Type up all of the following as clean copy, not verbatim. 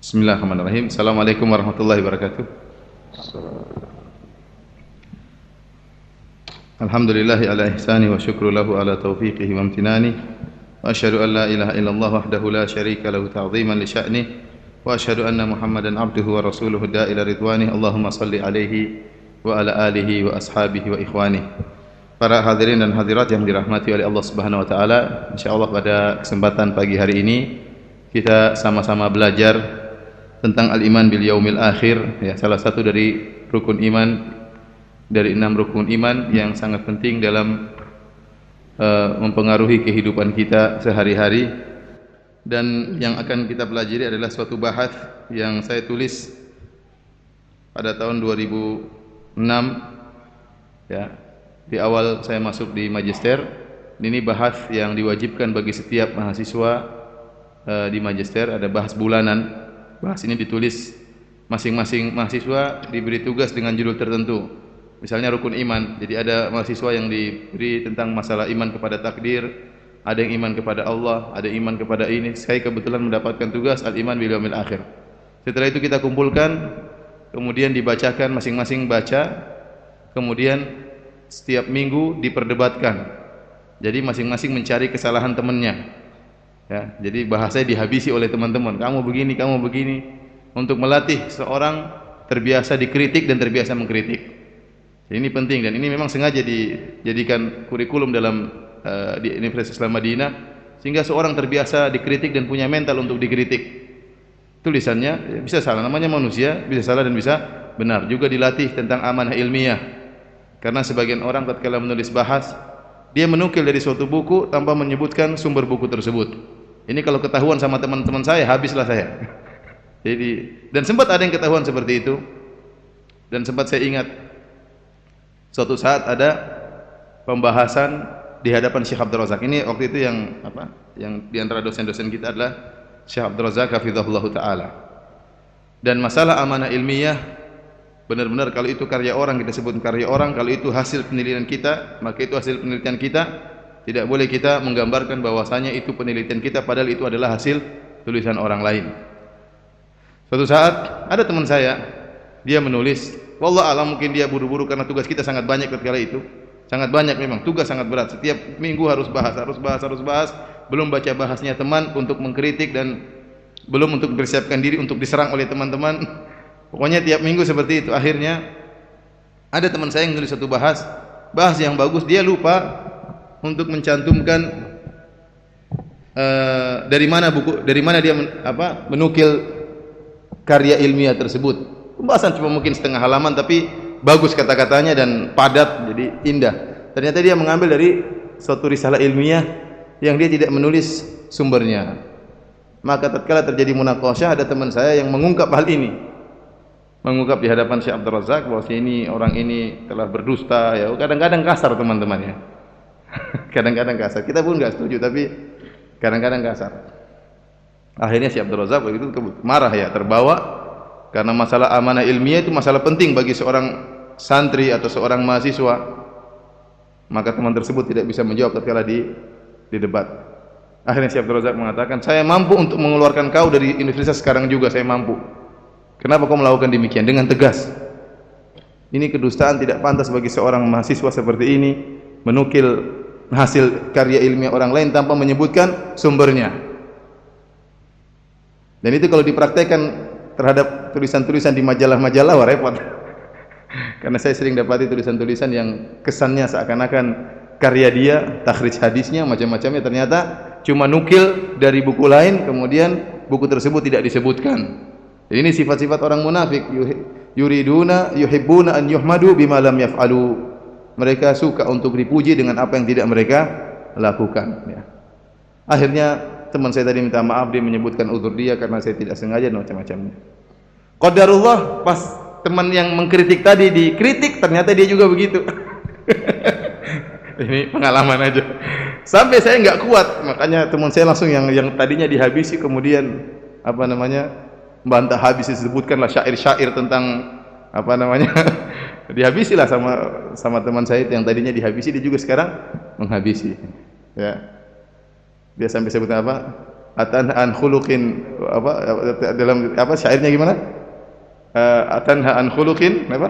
Bismillahirrahmanirrahim. Assalamualaikum warahmatullahi wabarakatuh. Alhamdulillahi ala ihsani wa syukru lahu ala taufiqihi wa amtinani. Wa asyhadu an la ilaha illallah wahdahu la syarika lahu ta'ziman li sya'ni. Wa asyhadu anna Muhammadan abduhu wa rasuluhu da'ila ridwani. Allahumma salli alaihi wa ala alihi wa ashabihi wa ikhwani. Para hadirin dan hadirat yang dirahmati oleh Allah Subhanahu wa taala, insyaallah pada kesempatan pagi hari ini kita sama-sama belajar tentang al-iman bil yaumil akhir, ya, salah satu dari rukun iman dari 6 rukun iman yang sangat penting dalam mempengaruhi kehidupan kita sehari-hari. Dan yang akan kita pelajari adalah suatu bahas yang saya tulis pada tahun 2006, ya, di awal saya masuk di magister. Ini bahas yang diwajibkan bagi setiap mahasiswa di magister, ada bahas bulanan. Bahas ini ditulis, masing-masing mahasiswa diberi tugas dengan judul tertentu. Misalnya rukun iman, jadi ada mahasiswa yang diberi tentang masalah iman kepada takdir, ada yang iman kepada Allah, ada iman kepada ini. Saya kebetulan mendapatkan tugas al-iman bil yaumil akhir. Setelah itu kita kumpulkan, kemudian dibacakan, masing-masing baca, kemudian setiap minggu diperdebatkan. Jadi masing-masing mencari kesalahan temannya. Ya, jadi bahasanya dihabisi oleh teman-teman. Kamu begini, untuk melatih seorang terbiasa dikritik dan terbiasa mengkritik. Jadi ini penting dan ini memang sengaja dijadikan kurikulum dalam di Universitas Islam Madinah sehingga seorang terbiasa dikritik dan punya mental untuk dikritik. Tulisannya ya, bisa salah, namanya manusia, bisa salah dan bisa benar. Juga dilatih tentang amanah ilmiah. Karena sebagian orang tatkala menulis bahas, dia menukil dari suatu buku tanpa menyebutkan sumber buku tersebut. Ini kalau ketahuan sama teman-teman saya, habislah saya. Jadi, dan sempat ada yang ketahuan seperti itu. Dan sempat saya ingat suatu saat ada pembahasan di hadapan Syekh Abdul Razak. Ini waktu itu yang di antara dosen-dosen kita adalah Syekh Abdul Razak hafizahullah taala. Dan masalah amanah ilmiah, benar-benar kalau itu karya orang kita sebut karya orang, kalau itu hasil penelitian kita, maka itu hasil penelitian kita. Tidak boleh kita menggambarkan bahwasanya itu penelitian kita padahal itu adalah hasil tulisan orang lain. Suatu saat ada teman saya, dia menulis, wallah alam mungkin dia buru-buru karena tugas kita sangat banyak ketika itu. Sangat banyak memang, tugas sangat berat. Setiap minggu harus bahas. Belum baca bahasnya teman untuk mengkritik dan belum untuk mempersiapkan diri untuk diserang oleh teman-teman. Pokoknya tiap minggu seperti itu. Akhirnya ada teman saya yang menulis satu bahas yang bagus, dia lupa untuk mencantumkan dari mana dia menukil karya ilmiah tersebut. Pembahasan cuma mungkin setengah halaman tapi bagus kata-katanya dan padat, jadi indah. Ternyata dia mengambil dari suatu risalah ilmiah yang dia tidak menulis sumbernya. Maka tatkala terjadi munaqasyah, ada teman saya yang mengungkap hal ini. Mengungkap di hadapan Syekh Abdul Razak bahwa orang ini telah berdusta, ya. Kadang-kadang kasar teman-teman, ya. Kadang-kadang kasar. Kita pun enggak setuju tapi kadang-kadang kasar. Akhirnya Syekh Abdul Razak begitu marah, ya, terbawa karena masalah amanah ilmiah itu masalah penting bagi seorang santri atau seorang mahasiswa. Maka teman tersebut tidak bisa menjawab tatkala di debat. Akhirnya Syekh Abdul Razak mengatakan, "Saya mampu untuk mengeluarkan kau dari universitas sekarang juga, saya mampu. Kenapa kau melakukan demikian?" Dengan tegas. Ini kedustaan, tidak pantas bagi seorang mahasiswa seperti ini menukil hasil karya ilmiah orang lain tanpa menyebutkan sumbernya. Dan itu kalau dipraktekkan terhadap tulisan-tulisan di majalah-majalah, wah repot. Karena saya sering dapati tulisan-tulisan yang kesannya seakan-akan karya dia, takhrij hadisnya, macam-macamnya, ternyata cuma nukil dari buku lain, kemudian buku tersebut tidak disebutkan. Jadi ini sifat-sifat orang munafik. Yuhibbuna an yuhmadu bima lam yaf'alu. Mereka suka untuk dipuji dengan apa yang tidak mereka lakukan, ya. Akhirnya teman saya tadi minta maaf, dia menyebutkan uzur dia karena saya tidak sengaja dan macam-macamnya. Qadarullah, pas teman yang mengkritik tadi dikritik, ternyata dia juga begitu. Ini pengalaman aja. Sampai saya enggak kuat, makanya teman saya langsung yang tadinya dihabisi kemudian bantah habis, disebutkanlah syair-syair tentang dihabisilah sama teman saya yang tadinya dihabisi, dia juga sekarang menghabisi, ya. Dia sampai sebut apa? Atanha an khuluqin apa dalam apa syairnya gimana? Atanha an khuluqin apa?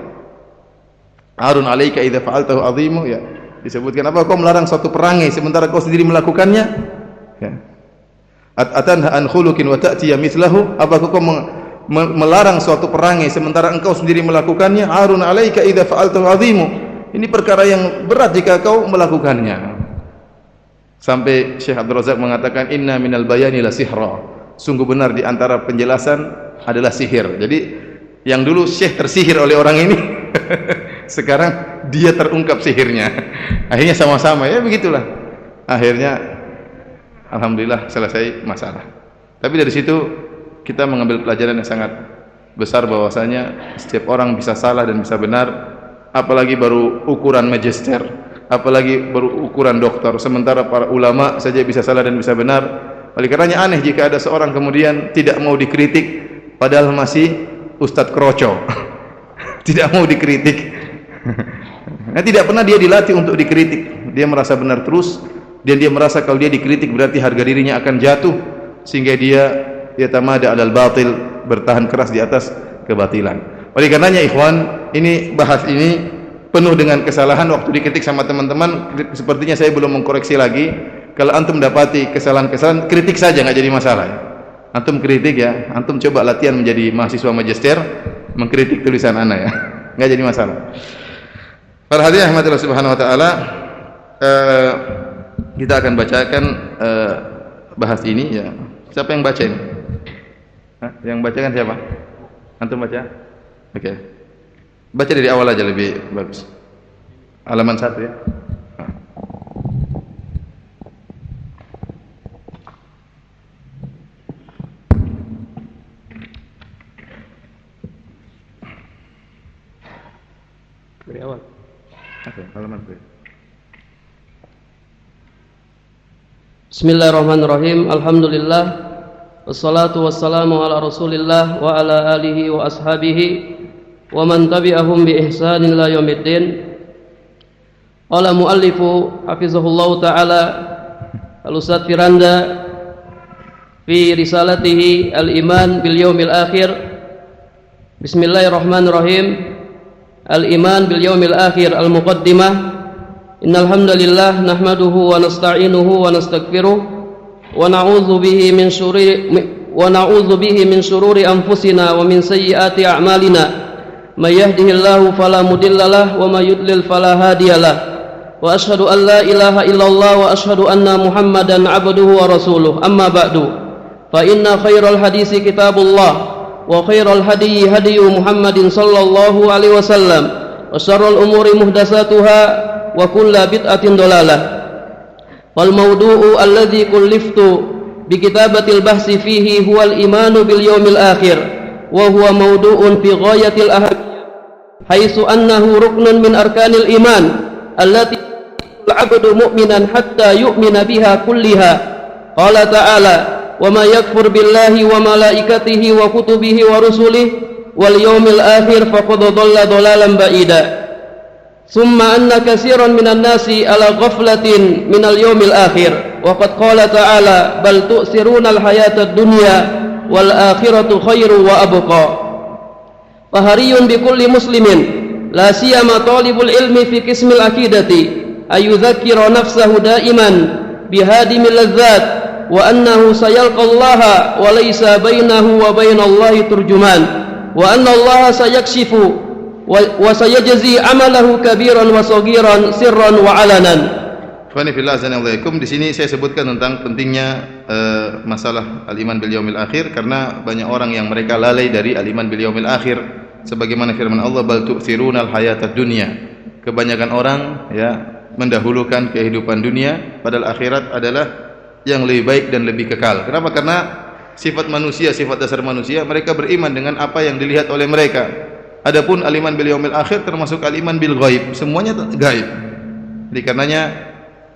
Arun 'alaika idza fa'altahu 'azimu ya. Disebutkan apa? Kau melarang suatu perangai sementara kau sendiri melakukannya? Ya. Atanha an khuluqin wa ta'tiya mithlahu? Apakah kau melarang suatu perangai sementara engkau sendiri melakukannya? Arun 'alaika idza fa'altahu 'azimu. Ini perkara yang berat jika kau melakukannya. Sampai Syekh Abdul Razak mengatakan inna minal bayani la sihra. Sungguh benar di antara penjelasan adalah sihir. Jadi yang dulu Syekh tersihir oleh orang ini sekarang dia terungkap sihirnya. Akhirnya sama-sama ya begitulah. Akhirnya alhamdulillah selesai masalah. Tapi dari situ kita mengambil pelajaran yang sangat besar bahwasanya setiap orang bisa salah dan bisa benar, apalagi baru ukuran magister, apalagi baru ukuran doktor, sementara para ulama saja bisa salah dan bisa benar. Oleh karenanya aneh jika ada seorang kemudian tidak mau dikritik padahal masih Ustadz Kroco. Tidak mau dikritik. Nah, tidak pernah dia dilatih untuk dikritik. Dia merasa benar terus dan dia merasa kalau dia dikritik berarti harga dirinya akan jatuh sehingga dia yatamada 'alal batil, bertahan keras di atas kebatilan. Oleh karenanya ikhwan, ini bahas ini penuh dengan kesalahan. Waktu dikritik sama teman-teman sepertinya saya belum mengkoreksi lagi. Kalau antum dapati kesalahan-kesalahan, kritik saja, nggak jadi masalah ya. Antum kritik ya, antum coba latihan menjadi mahasiswa magister mengkritik tulisan ana ya, nggak jadi masalah. Para hadirin rahmatillah subhanahu wa ta'ala, kita akan bacakan bahas ini ya. Siapa yang baca ini? Yang bacakan siapa? Antum baca? Oke. Baca dari awal aja lebih bagus. Halaman 1 ya. Dari awal. Oke, halaman 1. Bismillahirrahmanirrahim. Alhamdulillah wassalatu wassalamu ala Rasulillah wa ala alihi wa ashabihi wa man tabi'ahum bi ihsanin ila yaumiddin. Qala muallifu hafizahullah taala al-Ustadz Firanda fi risalatihi al-iman bil yaumil akhir. Bismillahirrahmanirrahim. Al-iman bil yaumil akhir al-muqaddimah. Innal hamdalillah nahmaduhu wa nasta'inuhu wa nastaghfiruh wa na'udzu bihi min shururi anfusina wa min sayyiati a'malina. May yahdihillahu fala mudhillalah wa may yudlil fala hadiyalah. Wa asyhadu an la ilaha illallah wa asyhadu anna Muhammadan 'abduhu wa rasuluh. Amma ba'du. Fa inna khairal hadisi kitabullah wa khairal hadyi hadyu Muhammadin sallallahu alaihi wasallam wa syarrul umuri muhdatsatuha wa kullu bid'atin dalalah. Wal mawdu'u alladhi kulliftu bi kitabatil bahsi fihi huwal imanu bil yaumil akhir wa huwa mawdu'un fi ghayatil ahamiyah haitsu annahu ruknun min arkanil iman allati al-'abdu mu'minan hatta yu'mina biha kulliha. Qala ta'ala wa ma yakfur billahi wa malaikatihi wa kutubihi wa rusulihi wal yaumil akhir faqad dhalla dhalalan ba'ida. Summa anna katsiran minan nasi ala ghaflatin minal yaumil akhir wa qad qala ta'ala bal tu'sirunal hayatad dunya wal akhiratu khairu wa abqa. Fahariyun bikulli muslimin la siyama talibul ilmi fi qismil aqidati ayudzakkira nafsahu daiman bihadimil ladzat wa annahu sayalqallaha wa laysa bainahu wa bainallahi turjuman wa anna allaha sayakshifu wa sayajzi amalahu kabiran wa saghiran sirran wa alanan. Fani fillah azanallahu. Di sini saya sebutkan tentang pentingnya masalah al-iman bil yaumil akhir karena banyak orang yang mereka lalai dari al-iman bil yaumil akhir sebagaimana firman Allah bal tu'thirunal hayatad dunya. Kebanyakan orang ya mendahulukan kehidupan dunia padahal akhirat adalah yang lebih baik dan lebih kekal. Kenapa? Karena sifat manusia, sifat dasar manusia, mereka beriman dengan apa yang dilihat oleh mereka. Adapun al-iman bil yaumil akhir termasuk al-iman bil ghaib, semuanya gaib. Jadi karenanya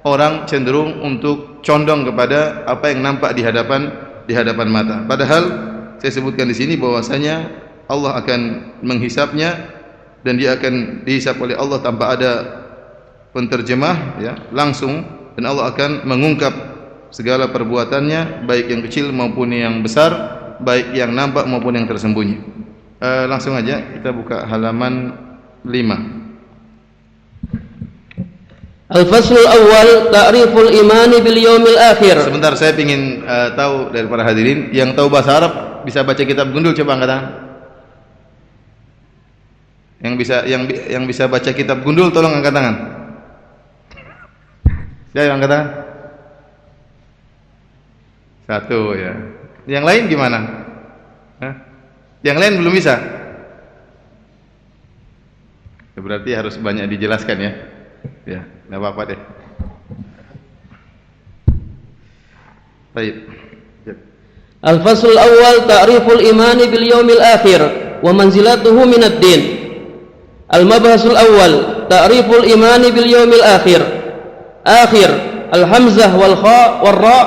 orang cenderung untuk condong kepada apa yang nampak di hadapan mata. Padahal saya sebutkan di sini bahwasanya Allah akan menghisapnya dan dia akan dihisap oleh Allah tanpa ada penterjemah ya, langsung, dan Allah akan mengungkap segala perbuatannya, baik yang kecil maupun yang besar, baik yang nampak maupun yang tersembunyi. Langsung aja kita buka halaman 5. Al-faslul awal ta'riful imani bil yaumil akhir. Sebentar, saya ingin tahu dari para hadirin yang tahu bahasa Arab bisa baca kitab gundul, coba angkat tangan. Yang bisa baca kitab gundul tolong angkat tangan. Saya angkat tangan. Satu ya. Yang lain gimana? Hah? Yang lain belum bisa. Berarti harus banyak dijelaskan ya. Ya, enggak apa-apa deh. Baik. Al-faslul awal ta'riful imani bil yaumil akhir wa manzilatuhu minad din. Al-mabhasul awal ta'riful imani bil yaumil akhir. Akhir al-hamzah wal kha wal ra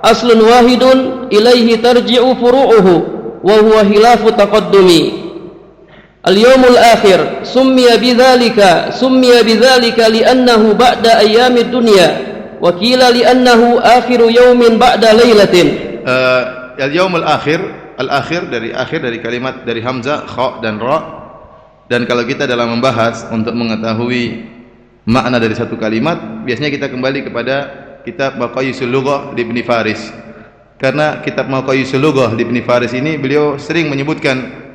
aslun wahidun ilaihi tarji'u furu'uhu wa huwa khilafu taqaddumi. Al-yawmul akhir summiya bidzalika li'annahu ba'da ayyamid dunya wa qila li'annahu akhiru yawmin ba'da lailatin. Al-yawmul akhir, al-akhir dari kalimat dari hamzah, kha dan ra. Dan kalau kita dalam membahas untuk mengetahui makna dari satu kalimat, biasanya kita kembali kepada kitab Maqayisul Lughah di Ibn Faris. Karena kitab Maqayisul Lughah di Ibn Faris ini beliau sering menyebutkan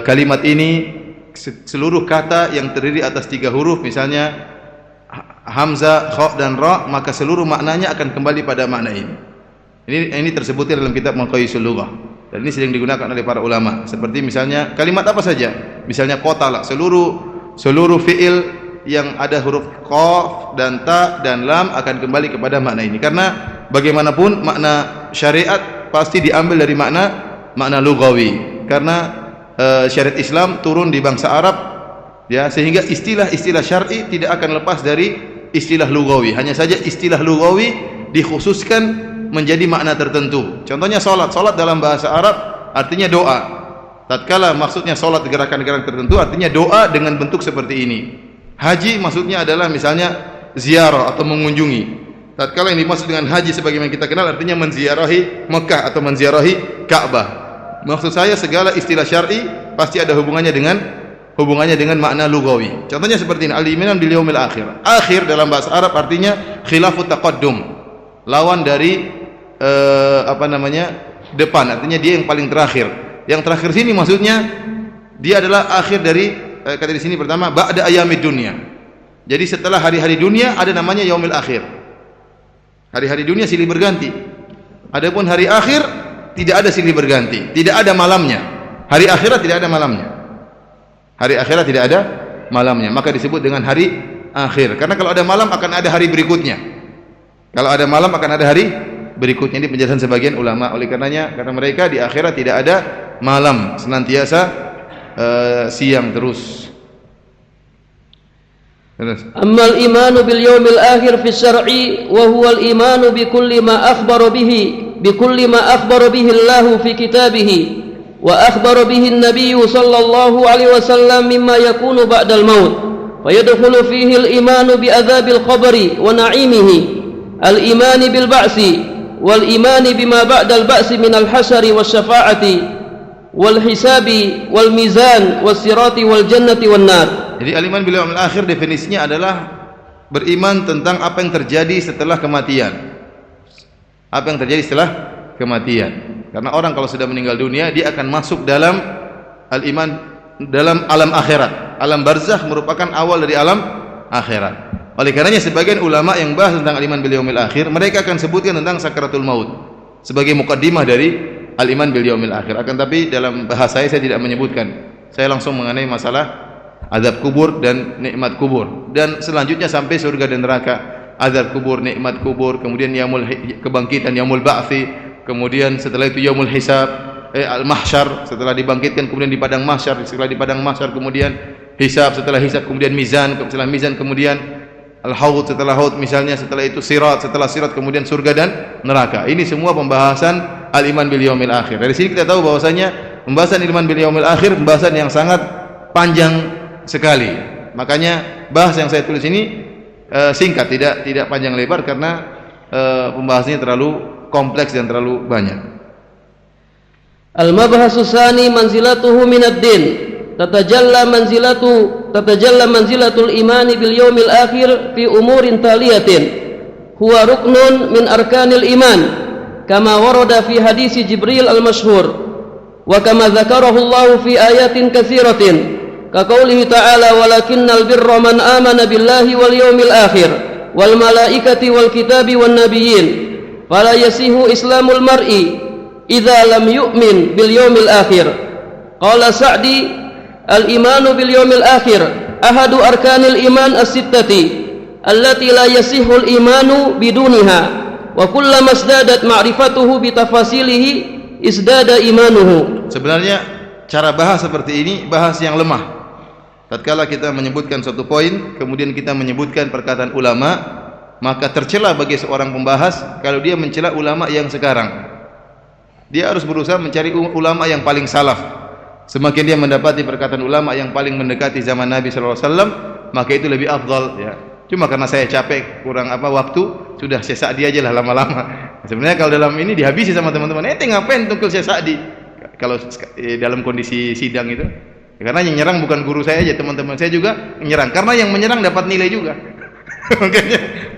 kalimat ini, seluruh kata yang terdiri atas 3 huruf, misalnya hamzah, kha dan ra, maka seluruh maknanya akan kembali pada makna ini. Ini tersebutnya dalam kitab Maqayisul Lughah. Dan ini sering digunakan oleh para ulama. Seperti misalnya kalimat apa saja, misalnya qatala, seluruh fiil yang ada huruf qaf dan ta dan lam akan kembali kepada makna ini. Karena bagaimanapun makna syariat pasti diambil dari makna lughawi. Karena syariat Islam turun di bangsa Arab, ya, sehingga istilah-istilah syar'i tidak akan lepas dari istilah lughawi. Hanya saja istilah lughawi dikhususkan menjadi makna tertentu. Contohnya salat dalam bahasa Arab artinya doa. Tatkala maksudnya salat gerakan-gerakan tertentu artinya doa dengan bentuk seperti ini. Haji maksudnya adalah misalnya ziarah atau mengunjungi. Tatkala yang dimaksud dengan haji sebagaimana kita kenal artinya menziarahi Mekah atau menziarahi Ka'bah. Maksud saya segala istilah syar'i pasti ada hubungannya dengan makna lughawi. Contohnya seperti ini, al-iman bil yaumil akhir. Akhir dalam bahasa Arab artinya khilafut taqaddum. Lawan dari depan, artinya dia yang paling terakhir. Yang terakhir sini maksudnya dia adalah akhir dari kata di sini pertama ba'da ayyamid dunya. Jadi setelah hari-hari dunia ada namanya yaumil akhir. Hari-hari dunia silih berganti. Adapun hari akhir tidak ada silih berganti, tidak ada malamnya. Hari akhirat tidak ada malamnya. Hari akhirat tidak ada malamnya, maka disebut dengan hari akhir. Karena kalau ada malam akan ada hari berikutnya. Kalau ada malam akan ada hari berikutnya. Ini penjelasan sebagian ulama. Oleh karenanya kata mereka di akhirat tidak ada malam, senantiasa siang terus. Ammal imanu bil yaumil akhir fi syar'i wa huwa al imanu bi kulli ma akhbara bihi Allah fi kitabih wa akhbara bihi an-nabiy sallallahu alaihi wasallam mimma yakunu ba'dal maut fa yadkhulu fihi al imanu bi adzabil qabri wa na'imihi al imani bil ba'si wal imani bima ba'dal ba'si min al hasyari was syafa'ati wal hisabi wal mizan was sirati wal jannati wan nar. Jadi al-iman bil yaumil akhir definisinya adalah beriman tentang apa yang terjadi setelah kematian. Apa yang terjadi setelah kematian. Karena orang kalau sudah meninggal dunia dia akan masuk dalam al-iman, dalam alam akhirat. Alam barzakh merupakan awal dari alam akhirat. Oleh karenanya sebagian ulama yang bahas tentang al-iman bil yaumil akhir, mereka akan sebutkan tentang sakaratul maut sebagai mukaddimah dari al-iman bil yaumil akhir. Akan tapi dalam bahasa saya tidak menyebutkan. Saya langsung mengenai masalah azab kubur dan nikmat kubur, dan selanjutnya sampai surga dan neraka. Azab kubur, nikmat kubur, kemudian yaumul kebangkitan, yaumul ba'tsi, kemudian setelah itu yaumul hisab, al-mahsyar, setelah dibangkitkan kemudian di padang mahsyar, setelah di padang mahsyar kemudian hisab, setelah hisab kemudian mizan, setelah mizan kemudian al-haud, setelah haud misalnya, setelah itu sirat, setelah sirat kemudian surga dan neraka. Ini semua pembahasan al-iman bil yaumil akhir. Dari sini kita tahu bahwasanya pembahasan iman bil yaumil akhir pembahasan yang sangat panjang sekali. Makanya bahas yang saya tulis ini singkat, tidak panjang lebar, karena pembahasannya terlalu kompleks dan terlalu banyak. Al-mabhasu tsani manzilatuhu minad din. Tatajalla manzilatul imani bil yaumil akhir fi umurin taliyatin. Huwa ruknun min arkanil iman kama warada fi hadisi Jibril al-masyhur wa kama dzakarahu Allah fi ayatin katsiratin ka qoulihi ta'ala walakinnal birra man amana billahi wal yaumil akhir wal malaikati wal kitabi wan nabiyyin fala yasihu islamul mar'i idza lam yu'min bil yaumil akhir. Qala Sa'di al-imanu bil yaumil akhir ahadu arkanil iman as-sittati allati la yasihul imanu biduniha wa kullama izdadat ma'rifatuhu bi tafasilihi izdada imanuhu. Sebenarnya cara bahas seperti ini bahas yang lemah. Tatkala kita menyebutkan suatu poin kemudian kita menyebutkan perkataan ulama, maka tercela bagi seorang pembahas kalau dia mencela ulama yang sekarang. Dia harus berusaha mencari ulama yang paling salaf. Semakin dia mendapati perkataan ulama yang paling mendekati zaman Nabi sallallahu alaihi wasallam, maka itu lebih afdal ya. Cuma karena saya capek, kurang waktu, sudah Syekh Sa'di aja lah lama-lama. Sebenarnya kalau dalam ini dihabisi sama teman-teman, ngapain tungkil Syekh Sa'di? Kalau dalam kondisi sidang itu, karena yang nyerang bukan guru saya aja, teman-teman saya juga menyerang. Karena yang menyerang dapat nilai juga.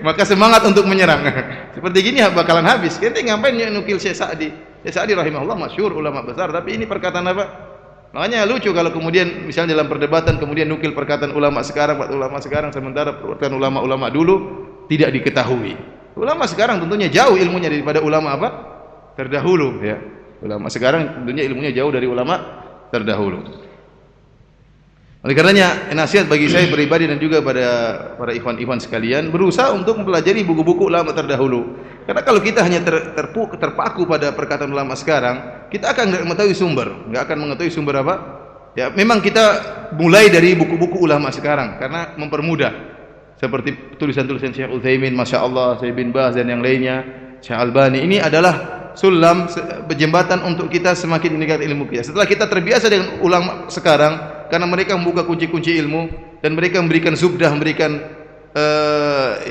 Maka semangat untuk menyerang. Seperti gini bakalan habis. Ente ngapain nukil Syekh Sa'di? Syekh Sa'di rahimahullah masyhur ulama besar, tapi ini perkataan apa? Makanya lucu kalau kemudian misalnya dalam perdebatan kemudian nukil perkataan ulama sekarang sementara perkataan ulama-ulama dulu tidak diketahui. Ulama sekarang tentunya jauh ilmunya daripada ulama apa? Terdahulu ya. Ulama sekarang tentunya ilmunya jauh dari ulama terdahulu. Oleh karenanya nasihat bagi saya pribadi dan juga pada para ikhwan-ikhwan sekalian berusaha untuk mempelajari buku-buku ulama terdahulu. Karena kalau kita hanya terpaku pada perkataan ulama sekarang, kita akan nggak mengetahui sumber apa. Ya, memang kita mulai dari buku-buku ulama sekarang karena mempermudah. Seperti tulisan-tulisan Syekh Utsaimin, Masya Allah, Syekh bin Baz dan yang lainnya, Syekh Albani. Ini adalah sulam jembatan untuk kita semakin meningkatkan ilmu kita. Setelah kita terbiasa dengan ulama sekarang, karena mereka membuka kunci-kunci ilmu dan mereka memberikan zubdah, memberikan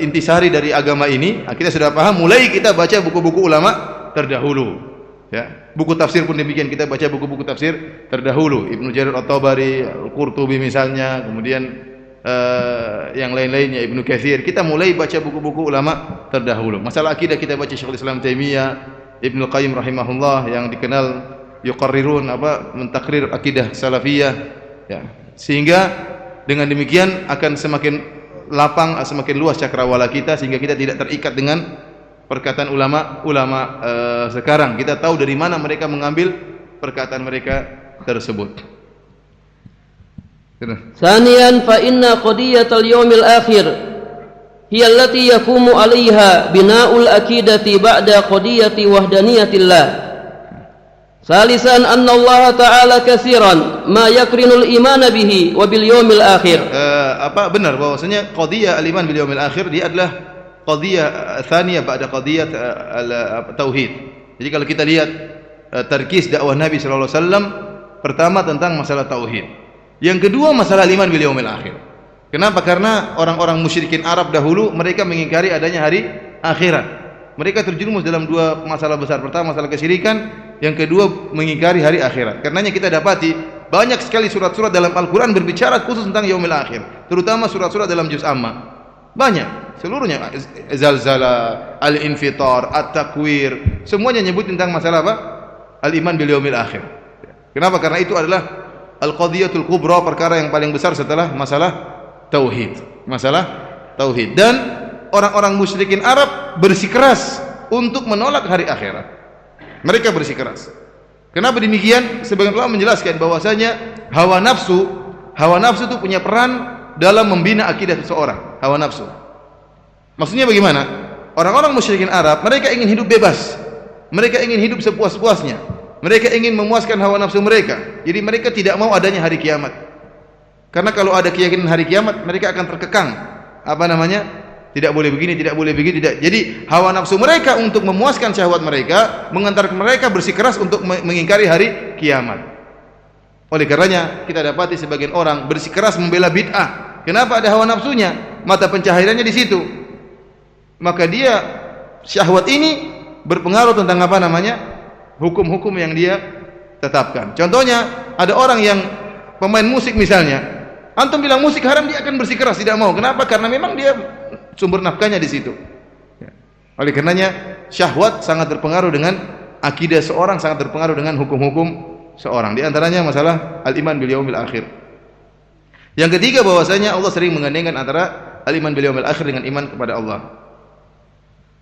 intisari dari agama ini, kita sudah paham. Mulai kita baca buku-buku ulama terdahulu. Ya, buku tafsir pun demikian, kita baca buku-buku tafsir terdahulu. Ibnu Jarir At-Tabari, Al-Qurtubi misalnya, kemudian yang lain-lainnya, Ibnu Katsir. Kita mulai baca buku-buku ulama terdahulu. Masalah akidah kita baca Syekhul Islam Taimiyah, Ibnu Qayyim rahimahullah yang dikenal yuqarrirun mentakrir akidah salafiyah. Ya, sehingga dengan demikian akan semakin lapang, semakin luas cakrawala kita sehingga kita tidak terikat dengan perkataan ulama sekarang. Kita tahu dari mana mereka mengambil perkataan mereka tersebut. Tsaniyan fa inna qadiyatal yaumil akhir hiya allati yaqumu 'alaiha bina'ul aqidati ba'da qadiyati wahdaniyatillah. Salisan anna Allah Ta'ala katsiran ma yakrinul imana bihi wa bil yaumil akhir. Benar bahwasanya qadiyah al-iman bil yaumil akhir dia adalah qadiyah tsaniyah ba'da qadiyah tauhid. Jadi kalau kita lihat tarkis dakwah Nabi sallallahu alaihi wasallam, pertama tentang masalah tauhid. Yang kedua masalah iman bil yaumil akhir. Kenapa? Karena orang-orang musyrikin Arab dahulu mereka mengingkari adanya hari akhirat. Mereka terjerumus dalam dua masalah besar. Pertama masalah kesyirikan, yang kedua mengingkari hari akhirat. Karenanya kita dapati banyak sekali surat-surat dalam Al-Qur'an berbicara khusus tentang yaumil akhir, terutama surat-surat dalam juz amma. Banyak, seluruhnya Zalzala, Al-Infitar, At-Takwir, semuanya nyebut tentang masalah apa? Al-iman bil yaumil akhir. Kenapa? Karena itu adalah al-qadiyatul kubra, perkara yang paling besar setelah masalah tauhid. Masalah tauhid. Dan orang-orang musyrikin Arab bersikeras untuk menolak hari akhirat. Mereka bersikeras. Kenapa demikian? Sebagian ulama menjelaskan bahwasanya hawa nafsu itu punya peran dalam membina akidah seseorang. Hawa nafsu. Maksudnya bagaimana? Orang-orang musyrikin Arab, mereka ingin hidup bebas. Mereka ingin hidup sepuas-puasnya. Mereka ingin memuaskan hawa nafsu mereka. Jadi mereka tidak mau adanya hari kiamat. Karena kalau ada keyakinan hari kiamat, mereka akan terkekang. Tidak boleh begini, tidak boleh begini, tidak. Jadi hawa nafsu mereka untuk memuaskan syahwat mereka mengantarkan mereka bersikeras untuk mengingkari hari kiamat. Oleh karenanya kita dapati sebagian orang bersikeras membela bid'ah. Kenapa? Ada hawa nafsunya, mata pencahariannya di situ. Maka dia syahwat ini berpengaruh tentang apa namanya? Hukum-hukum yang dia tetapkan. Contohnya, ada orang yang pemain musik misalnya, antum bilang musik haram, dia akan bersikeras tidak mau. Kenapa? Karena memang dia sumber nafkahnya di situ. Oleh karenanya, syahwat sangat berpengaruh dengan akidah seorang, sangat berpengaruh dengan hukum-hukum seorang. Di antaranya masalah al-iman bil yaumil akhir. Yang ketiga, bahwasanya Allah sering menggandengkan antara al-iman bil yaumil akhir dengan iman kepada Allah.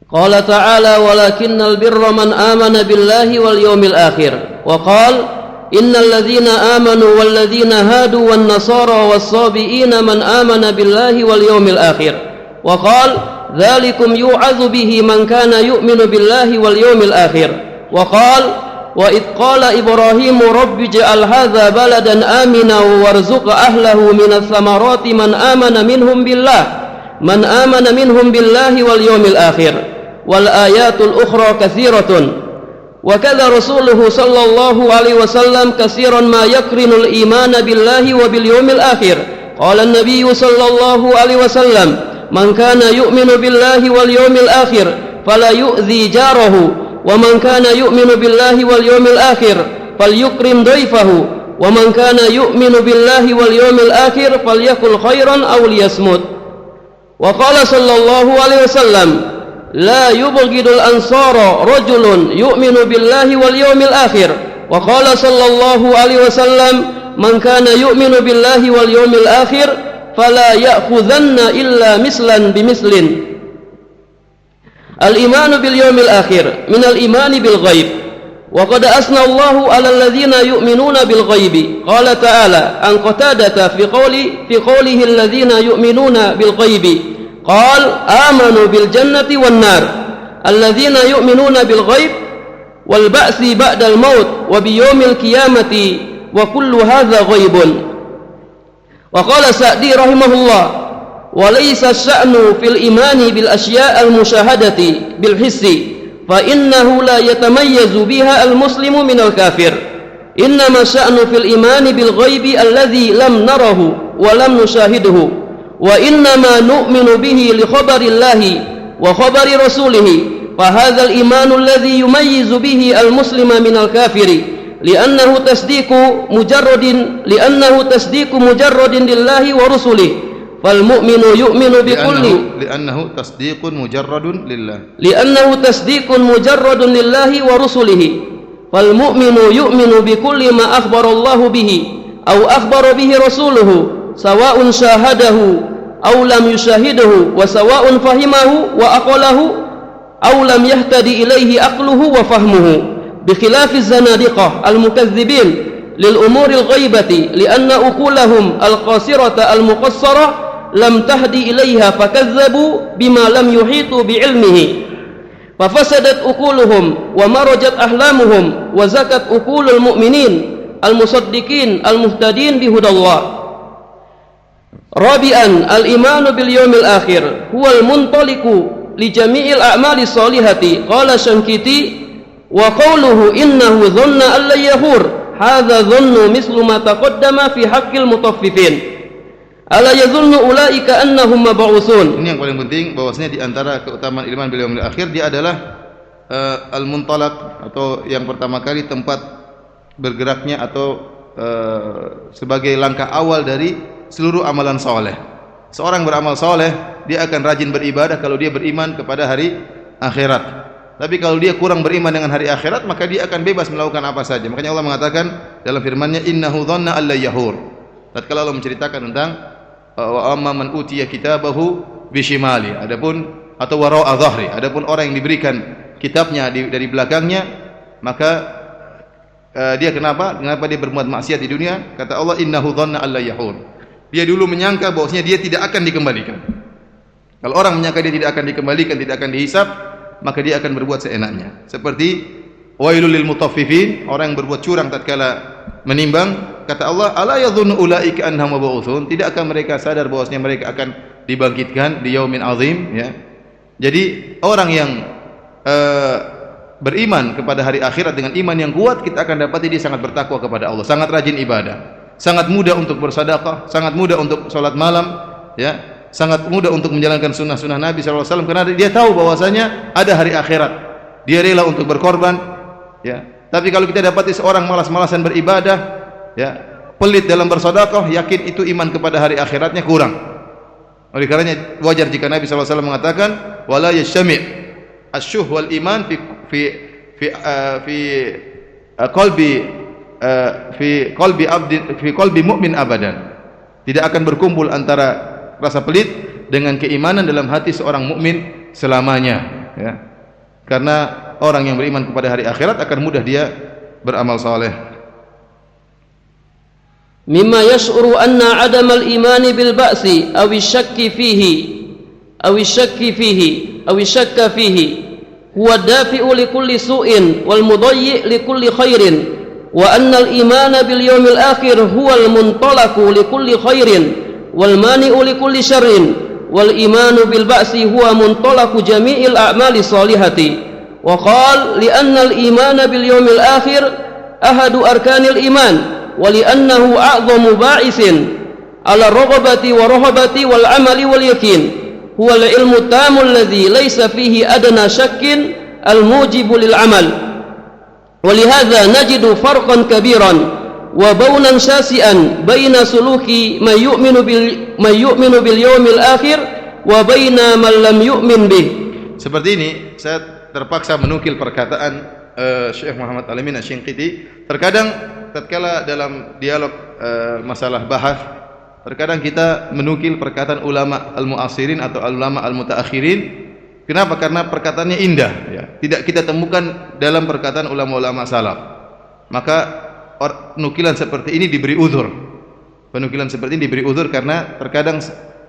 Qala ta'ala walakinnal birra man amana billahi wal yawmil akhir wa qala innal ladzina amanu wal ladzina hadu wan nasara was sabiina man amana billahi wal yawmil akhir wa qala dzalikum yu'adzu bihi man kana yu'minu billahi wal yawmil akhir wa qala wa id qala ibrahim rabbi ij'al hadza baladan amina warzuq ahlahu minas samarati man amana minhum billahi wal yawmil akhir wal ayatul ukhra katsiratun wa kadza rasuluhu sallallahu alaihi wasallam katsiran ma yakrinul imana billahi wa bil yawmil akhir qala an-nabiy sallallahu alaihi wasallam man kana yu'minu billahi wal yawmil akhir fala yu'dhi jarahu wa man kana yu'minu billahi wal yawmil akhir falyukrim dayfahu wa man kana yu'minu billahi wal yawmil akhir falyakul khairan aw liyasmut wa qala sallallahu alaihi wasallam لا يبغض الأنصار رجل يؤمن بالله واليوم الآخر وقال صلى الله عليه وسلم من كان يؤمن بالله واليوم الآخر فلا يأخذن إلا مثلا بمثل الإيمان باليوم الآخر من الإيمان بالغيب وقد أثنى الله على الذين يؤمنون بالغيب قال تعالى عن قتادة في قوله الذين يؤمنون بالغيب قال آمنوا بالجنة والنار الذين يؤمنون بالغيب والبعث بعد الموت وبيوم القيامة وكل هذا غيب وقال سعدي رحمه الله وليس الشأن في الإيمان بالأشياء المشاهدة بالحس فإنه لا يتميز بها المسلم من الكافر إنما الشأن في الإيمان بالغيب الذي لم نره ولم نشاهده وإنما نؤمن به لخبر الله وخبر رسوله فهذا الإيمان الذي يميز به المسلم من الكافر لأنه تصديق مجرد لله ورسله فالمؤمن يؤمن بكل لأنه تصديق مجرد لله ورسله فالمؤمن يؤمن بكل ما أخبر الله به أو أخبر به رسوله سواء شاهده أو لم يشاهده وسواء فهمه وأقله أو لم يهتدي إليه عقله وفهمه بخلاف الزنادقة المكذبين للأمور الغيبة لأن أقولهم القاصرة المقصرة لم تهدي إليها فكذبوا بما لم يحيطوا بعلمه ففسدت أقولهم ومرجت أحلامهم وزكت أقول المؤمنين المصدقين المهتدين بهدى الله Rabi'an al-imanu bil yaumil akhir huwal muntaliqu li jami'il a'mali shalihati qala Shankiti wa qawluhu innahu dhanna alla yahur hadza dhannu mislu ma taqaddama fi haqqil mutaffifin ala yadhunnu ulaika annahum mab'utsun. Ini yang paling penting, bahwasanya di antara keutamaan iman bil yaumil akhir dia adalah al-muntalaq atau yang pertama kali tempat bergeraknya atau sebagai langkah awal dari seluruh amalan soleh. Seorang beramal soleh, dia akan rajin beribadah kalau dia beriman kepada hari akhirat. Tapi kalau dia kurang beriman dengan hari akhirat, maka dia akan bebas melakukan apa saja. Makanya Allah mengatakan dalam firman-Nya, innahu dhanna alla yahur. Tatkala Allah menceritakan tentang wa amma man utiya kitabahu bishimali, adapun atau wara'a dhahri, adapun orang yang diberikan kitabnya dari belakangnya, maka dia kenapa dia berbuat maksiat di dunia? Kata Allah, innahu dhanna alla yahur. Dia dulu menyangka bahwasanya dia tidak akan dikembalikan. Kalau orang menyangka dia tidak akan dikembalikan, tidak akan dihisab, maka dia akan berbuat seenaknya. Seperti wailul lil mutaffifin, orang yang berbuat curang tatkala menimbang. Kata Allah, ala yadhunnu ulaika annahum mab'utsun. Tidakkah mereka sadar bahwasanya mereka akan dibangkitkan di yaumin azim, ya. Jadi orang yang beriman kepada hari akhirat dengan iman yang kuat, kita akan dapati dia sangat bertakwa kepada Allah, sangat rajin ibadah, sangat mudah untuk bersedekah, sangat mudah untuk salat malam, ya. sangat mudah untuk menjalankan sunnah-sunnah Nabi SAW karena dia tahu bahwasanya ada hari akhirat. Dia rela untuk berkorban, ya. Tapi kalau kita dapati seorang malas-malasan beribadah, ya, pelit dalam bersedekah, yakin itu iman kepada hari akhiratnya kurang. Oleh karenanya wajar jika Nabi SAW mengatakan wala yashmi' asyuh wal iman fi qalbi mu'min abadan. Tidak akan berkumpul antara rasa pelit dengan keimanan dalam hati seorang mukmin selamanya, ya. Karena orang yang beriman kepada hari akhirat akan mudah dia beramal saleh. Mimma yash'uru anna 'adam al-iman bil ba'si aw ash-shakki fihi huwa dafi'u li kulli su'in wal mudayyi' li kulli khairin wa anna al-iman bil yawmil akhir huwa al-muntalaqu li kulli khairin wal mani'u li kulli syarrin wal imanu bil ba'si huwa muntalaqu jami'il a'mali salihati wa qala li anna al-iman bil yawmil akhir ahadu arkanil iman wa li annahu a'zamu ba'isin ala raghabati wa rahabati wal amali wal yakin huwa al-ilmu tamul ladzi laysa fihi adna shakkin al-mujibu lil amal ولهذا نجد فرقا كبيرا وبونا شاسعا بين سلوك من يؤمن باليوم الآخر وبين من لم يؤمن به. Seperti ini saya terpaksa menukil perkataan Syekh Muhammad Al-Amin Asy-Shinqiti. Terkadang tatkala dalam dialog masalah bahas, terkadang kita menukil perkataan ulama al-mu'asirin atau ulama al-mutaakhirin. Kenapa? Karena perkataannya indah, ya. Tidak kita temukan dalam perkataan ulama-ulama salaf. Maka nukilan seperti ini diberi uzur. Penukilan seperti ini diberi uzur karena terkadang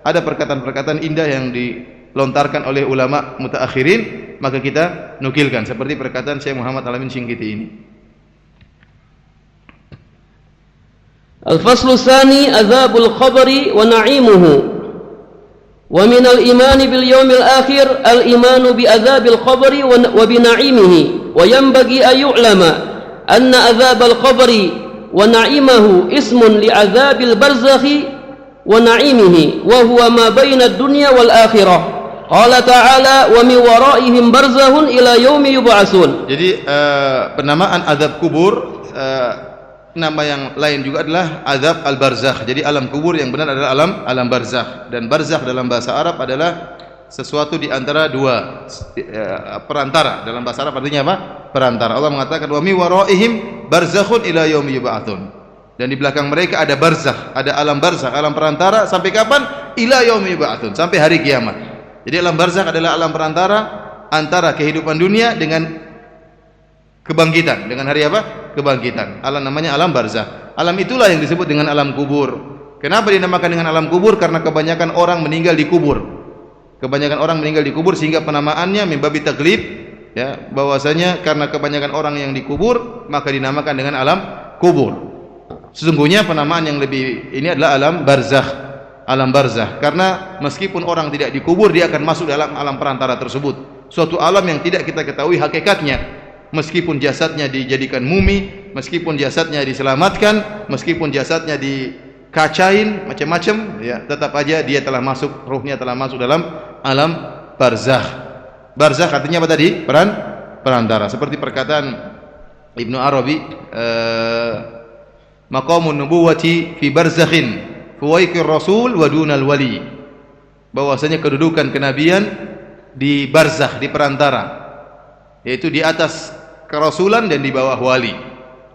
ada perkataan-perkataan indah yang dilontarkan oleh ulama mutaakhirin, maka kita nukilkan seperti perkataan Syekh Muhammad Al-Amin Asy-Shinqiti ini. Al-faslu tsani adzabul qabri wa na'imuhu. Wa minal imani bil yaumil akhir al imanu bi adzabil qabri wa bi na'imihi wa yanbaghi an yu'lama anna adzabal qabri wa na'imahu ismun li adzabil barzakhi wa na'imihi wa huwa ma baina ad-dunya wal akhirah. Qala ta'ala wa min waraihim barzakhun ila yaumi yub'atsun. Jadi penamaan azab kubur nama yang lain juga adalah azab al-barzakh. Jadi alam kubur yang benar adalah alam barzakh, dan barzakh dalam bahasa Arab adalah sesuatu di antara dua perantara. Dalam bahasa Arab artinya apa? Perantara. Allah mengatakan wa mi waraihim barzakhun ila yaumi yub'atsun. Dan di belakang mereka ada barzakh, ada alam barzakh, alam perantara sampai kapan? Ila yaumi yub'atsun, sampai hari kiamat. Jadi alam barzakh adalah alam perantara antara kehidupan dunia dengan kebangkitan, dengan hari apa? Kebangkitan. Alam namanya alam barzakh. Alam itulah yang disebut dengan alam kubur. Kenapa dinamakan dengan alam kubur? Karena kebanyakan orang meninggal di kubur. Kebanyakan orang meninggal di kubur sehingga penamaannya min babi taglib, ya, bahwasanya karena kebanyakan orang yang dikubur maka dinamakan dengan alam kubur. Sesungguhnya penamaan yang lebih ini adalah alam barzakh. Alam barzakh karena meskipun orang tidak dikubur dia akan masuk dalam alam perantara tersebut. Suatu alam yang tidak kita ketahui hakikatnya. Meskipun jasadnya dijadikan mumi, meskipun jasadnya diselamatkan, meskipun jasadnya dikacain macam-macam, ya, tetap aja dia telah masuk, ruhnya telah masuk dalam alam barzakh. Barzakh artinya apa tadi? Perantara. Seperti perkataan Ibnu Arabi, maqamun nubuwati fi barzakhin fuwaikir rasul wa dunal wali. Bahwasanya kedudukan kenabian di barzakh, di perantara, yaitu di atas kerasulan dan di bawah wali.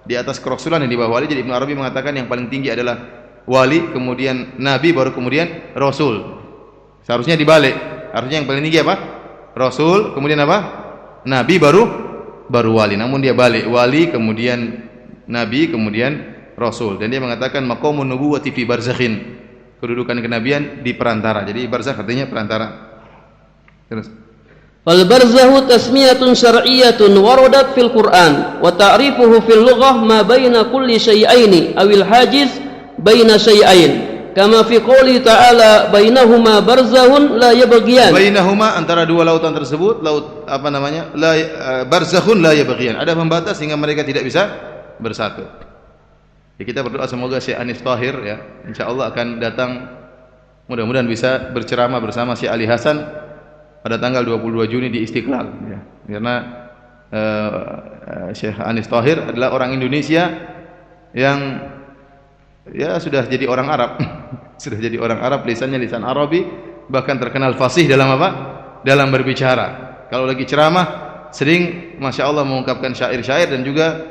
Di atas kerasulan dan di bawah wali. Jadi Ibnu Arabi mengatakan yang paling tinggi adalah wali, kemudian nabi, baru kemudian rasul. Seharusnya dibalik. Artinya yang paling tinggi apa? Rasul, kemudian apa? Nabi, baru wali. Namun dia balik, wali, kemudian nabi, kemudian rasul. Dan dia mengatakan maqamun nubuwati fi barzakhin, kedudukan kenabian di perantara. Jadi barzakh artinya perantara. Terus Fal barzakhu tasmiyatun syar'iyyatun waradat fil Qur'an wa ta'rifuhu fil lughah ma baina kulli syai'aini awil hajiz baina syai'ain kama fi qouli ta'ala bainahuma barzakhun la yabghiyan. Bainahuma, antara dua lautan tersebut, laut apa namanya? Barzakhun la yabghiyan. Ada pembatas sehingga mereka tidak bisa bersatu. Ya, kita berdoa semoga Syekh Anis Tahir, ya, insyaallah akan datang mudah-mudahan bisa berceramah bersama Syekh Ali Hasan pada tanggal 22 Juni di Istiqlal ya. Karena Syekh Anis Thohir adalah orang Indonesia yang ya sudah jadi orang Arab sudah jadi orang Arab, lisannya lisan Arabi, bahkan terkenal fasih dalam apa? Dalam berbicara. Kalau lagi ceramah sering Masya Allah mengungkapkan syair-syair dan juga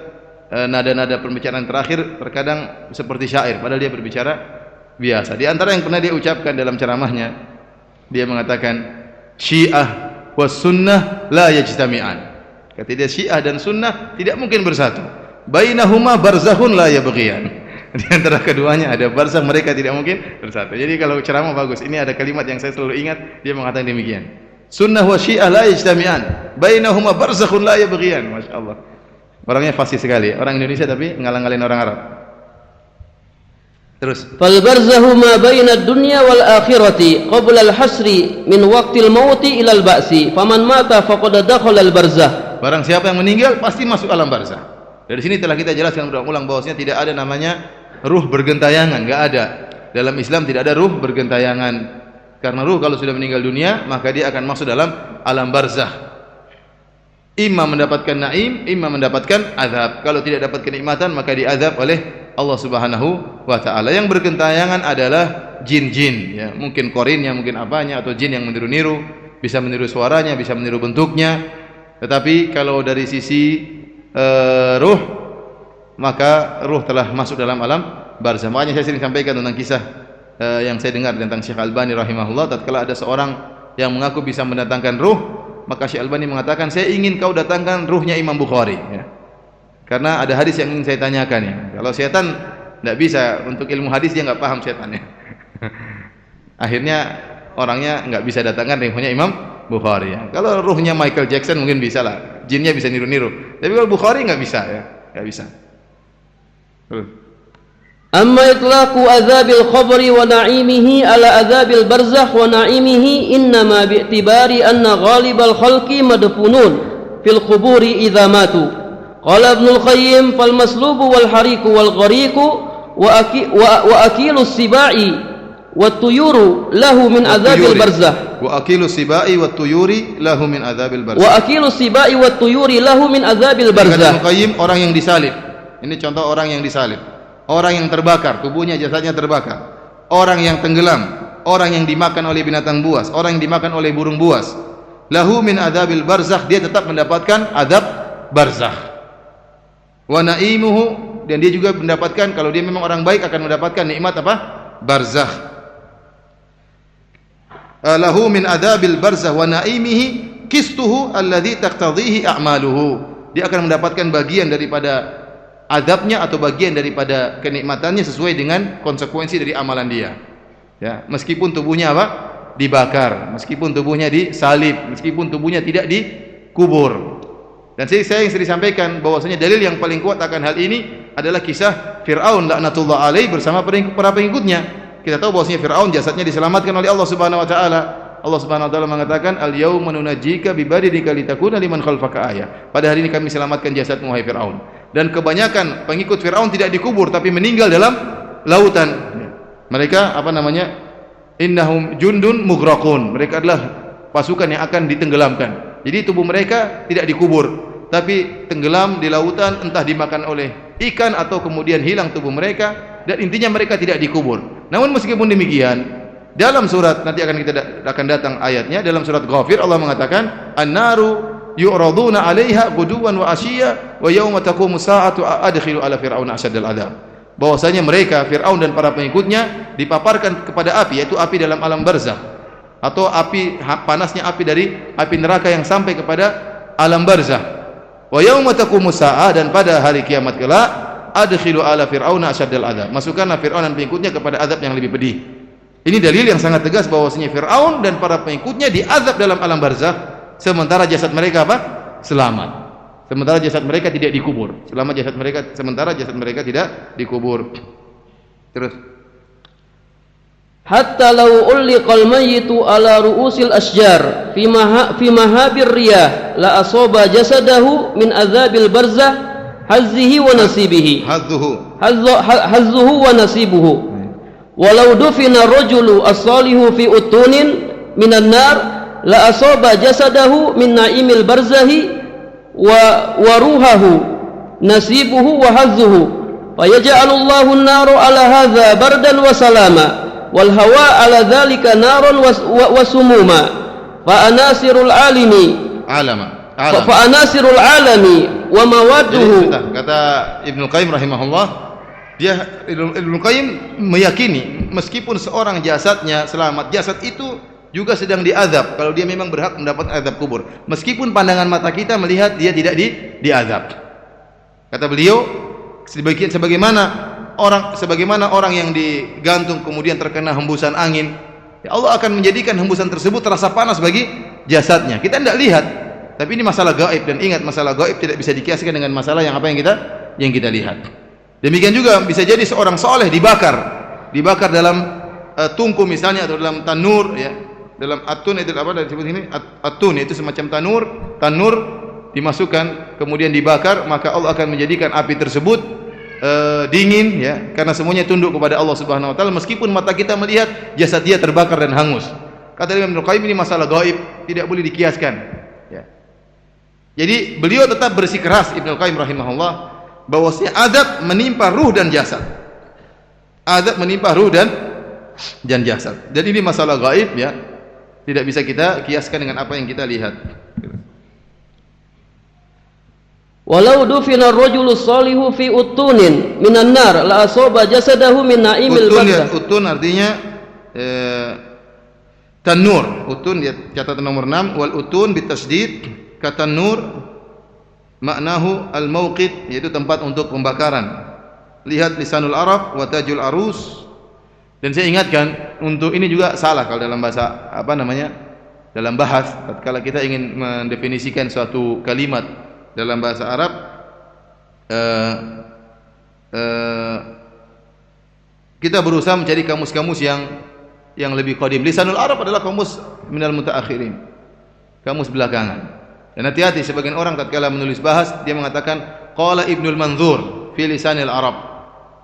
nada-nada pembicaraan terakhir terkadang seperti syair padahal dia berbicara biasa. Di antara yang pernah dia ucapkan dalam ceramahnya, dia mengatakan Syiah was sunnah la yajtami'an. Kata dia, Syiah dan sunnah tidak mungkin bersatu. Bainahuma barzakhun la yabghiyan. Di antara keduanya ada barzakh, mereka tidak mungkin bersatu. Jadi kalau ceramah bagus, ini ada kalimat yang saya selalu ingat, dia mengatakan demikian. Sunnah wa Syiah la yajtami'an. Bainahuma barzakhun la yabghiyan. Masya Allah. Orangnya fasih sekali. Orang Indonesia tapi ngalang-ngalin orang Arab. Terus. Fal barzahu ma baina ad-dunya wal akhirati qabla al-hasri min waqtil mauti ila al-ba'si. Faman mata faqad dakhala al-barzakh. Barang siapa yang meninggal pasti masuk alam barzakh. Dari sini telah kita jelaskan berulang-ulang bahwasanya tidak ada namanya ruh bergentayangan, enggak ada. Dalam Islam tidak ada ruh bergentayangan. Karena ruh kalau sudah meninggal dunia, maka dia akan masuk dalam alam barzakh. Imma mendapatkan naim, imma mendapatkan azab. Kalau tidak dapat kenikmatan, maka diazab oleh Allah Subhanahu wa taala. Yang bergentayangan adalah jin-jin ya, mungkin korinnya, mungkin apanya, atau jin yang meniru-niru, bisa meniru suaranya, bisa meniru bentuknya. Tetapi kalau dari sisi ruh, maka ruh telah masuk dalam alam barzakh. Makanya saya sering sampaikan tentang kisah yang saya dengar tentang Syekh Albani rahimahullah. Tatkala ada seorang yang mengaku bisa mendatangkan ruh, maka Syekh Albani mengatakan, saya ingin kau datangkan ruhnya Imam Bukhari ya. Karena ada hadis yang ingin saya tanyakan ya. Kalau setan tidak bisa, untuk ilmu hadis dia nggak paham setannya. Akhirnya orangnya nggak bisa datangkan ruhnya Imam Bukhari ya. Kalau ruhnya Michael Jackson mungkin bisa lah, jinnya bisa niru-niru. Tapi kalau Bukhari nggak bisa ya, nggak bisa. Amma itlaqu azabil qabri wa na'imihi ala azabil barzakh wa na'imihi innama bi'tibari anna ghalibal khalqi madfunun fil quburi idza matu. Qala Ibnul Qayyim fal maslubu wal hariku wal ghariku wa akilu sibai wat tuyuru lahu min azabil barzakh. Wa akilu sibai wat tuyuri lahu min azabil barzakh. Wa akilu sibai wat tuyuri lahu min azabil barzakh. Ibnul Qayyim orang yang disalib. Ini contoh orang yang disalib. Orang yang terbakar, tubuhnya jasadnya terbakar. Orang yang tenggelam, orang yang dimakan oleh binatang buas, orang yang dimakan oleh burung buas. Lahu min adzabil barzakh, dia tetap mendapatkan azab barzakh. Wa naimuhu, dan dia juga mendapatkan, kalau dia memang orang baik akan mendapatkan nikmat apa? Barzakh. Lahu min adzabil barzakh wa naimihi qistuhu alladhi taqtadhihi a'maluhu. Dia akan mendapatkan bagian daripada azabnya atau bagian daripada kenikmatannya sesuai dengan konsekuensi dari amalan dia. Ya, meskipun tubuhnya apa? Dibakar, meskipun tubuhnya disalib, meskipun tubuhnya tidak dikubur. Dan saya yang sering sampaikan bahwasanya dalil yang paling kuat akan hal ini adalah kisah Fir'aun laknatullah alaih bersama para pengikutnya. Kita tahu bahwasanya Fir'aun jasadnya diselamatkan oleh Allah Subhanahu wa taala. Allah Subhanahu wa taala mengatakan al-yauma nunajjika bi badanika litakuna liman khalfaka ayah. Pada hari ini kami selamatkan jasadmu wahai Fir'aun. Dan kebanyakan pengikut Fir'aun tidak dikubur tapi meninggal dalam lautan. Mereka apa namanya? Innahum jundun mughraqun. Mereka adalah pasukan yang akan ditenggelamkan. Jadi tubuh mereka tidak dikubur tapi tenggelam di lautan, entah dimakan oleh ikan atau kemudian hilang tubuh mereka, dan intinya mereka tidak dikubur. Namun meskipun demikian, dalam surat nanti akan datang ayatnya, dalam surat Ghafir Allah mengatakan an-naru yu'raduna 'alaiha ghuduwan wa 'ashiyya wa yauma taqumu sa'atu adkhilu ala fir'auna asyaddal 'adzab. Bahwasanya mereka Firaun dan para pengikutnya dipaparkan kepada api, yaitu api dalam alam barzakh, atau api panasnya api dari api neraka yang sampai kepada alam barzakh. Wa yauma taqumu sa'ah, dan pada hari kiamat kelak adkhilu ala fir'auna asyaddal 'adzab. Masukkanlah Firaun dan pengikutnya kepada azab yang lebih pedih. Ini dalil yang sangat tegas bahwasanya Firaun dan para pengikutnya diazab dalam alam barzakh, sementara jasad mereka apa? Selamat. Sementara jasad mereka tidak dikubur. Sementara jasad mereka tidak dikubur. Terus. Hatta law ulliqal mayyitu ala ru'usil asjar fi mahabir riyah la asaba jasadahu min azabil barzakh hazzihi wa nasibihi. Hazzuhu wa nasibuhu. walau dufina rajulu as-salihu fi utunin minan nar la asaba jasadahu min na'imil barzahi wa ruhahu nasibuhu wa hazzuhu fayaj'alullahu an-nara ala hadza bardan wa salama wal hawa ala dhalika naran wa sumuma fa anasirul alimi fa anasirul alami wa mawadduhu. Kata Ibnu Qayyim rahimahullah, Ibnu Qayyim meyakini meskipun seorang jasadnya selamat, jasad itu juga sedang diazab kalau dia memang berhak mendapat azab kubur, meskipun pandangan mata kita melihat dia tidak diazab. Kata beliau, sebagaimana orang yang digantung kemudian terkena hembusan angin, ya Allah akan menjadikan hembusan tersebut terasa panas bagi jasadnya. Kita tidak lihat, tapi ini masalah gaib, dan ingat masalah gaib tidak bisa dikiaskan dengan masalah yang kita lihat. Demikian juga bisa jadi seorang soleh dibakar dalam tungku misalnya, atau dalam tanur, ya, dalam atun, itu apa disebut ini? Atun itu semacam tanur dimasukkan kemudian dibakar, maka Allah akan menjadikan api tersebut dingin, ya, karena semuanya tunduk kepada Allah Subhanahu wa taala, meskipun mata kita melihat jasad dia terbakar dan hangus. Kata Ibnu Qayyim, ini masalah gaib, tidak boleh dikiaskan, ya. Jadi beliau tetap bersikeras, Ibnu Qayyim rahimahullah, bahwasanya azab menimpa ruh dan jasad. Azab menimpa ruh dan jasad. Dan ini masalah gaib, ya. Tidak bisa kita kiaskan dengan apa yang kita lihat. Walau dufina ar-rajulu shalihu fi utunin minan nar la asaba jasadahu min na'imil barzah. Utun artinya tanur. Utun, ya, catatan nomor 6, wal utun bitasydid katanur maknahu al-mauqid, yaitu tempat untuk pembakaran. Lihat Lisanul Arab wa Tajul Arus. Dan saya ingatkan, untuk ini juga salah kalau dalam bahasa dalam bahas, tatkala kita ingin mendefinisikan suatu kalimat dalam bahasa Arab, kita berusaha mencari kamus-kamus yang lebih qadim. Lisanul Arab adalah kamus minal mutaakhirin, kamus belakangan. Dan hati-hati, sebagian orang tatkala menulis bahas dia mengatakan qala Ibnul Manzur fi Lisanil Arab.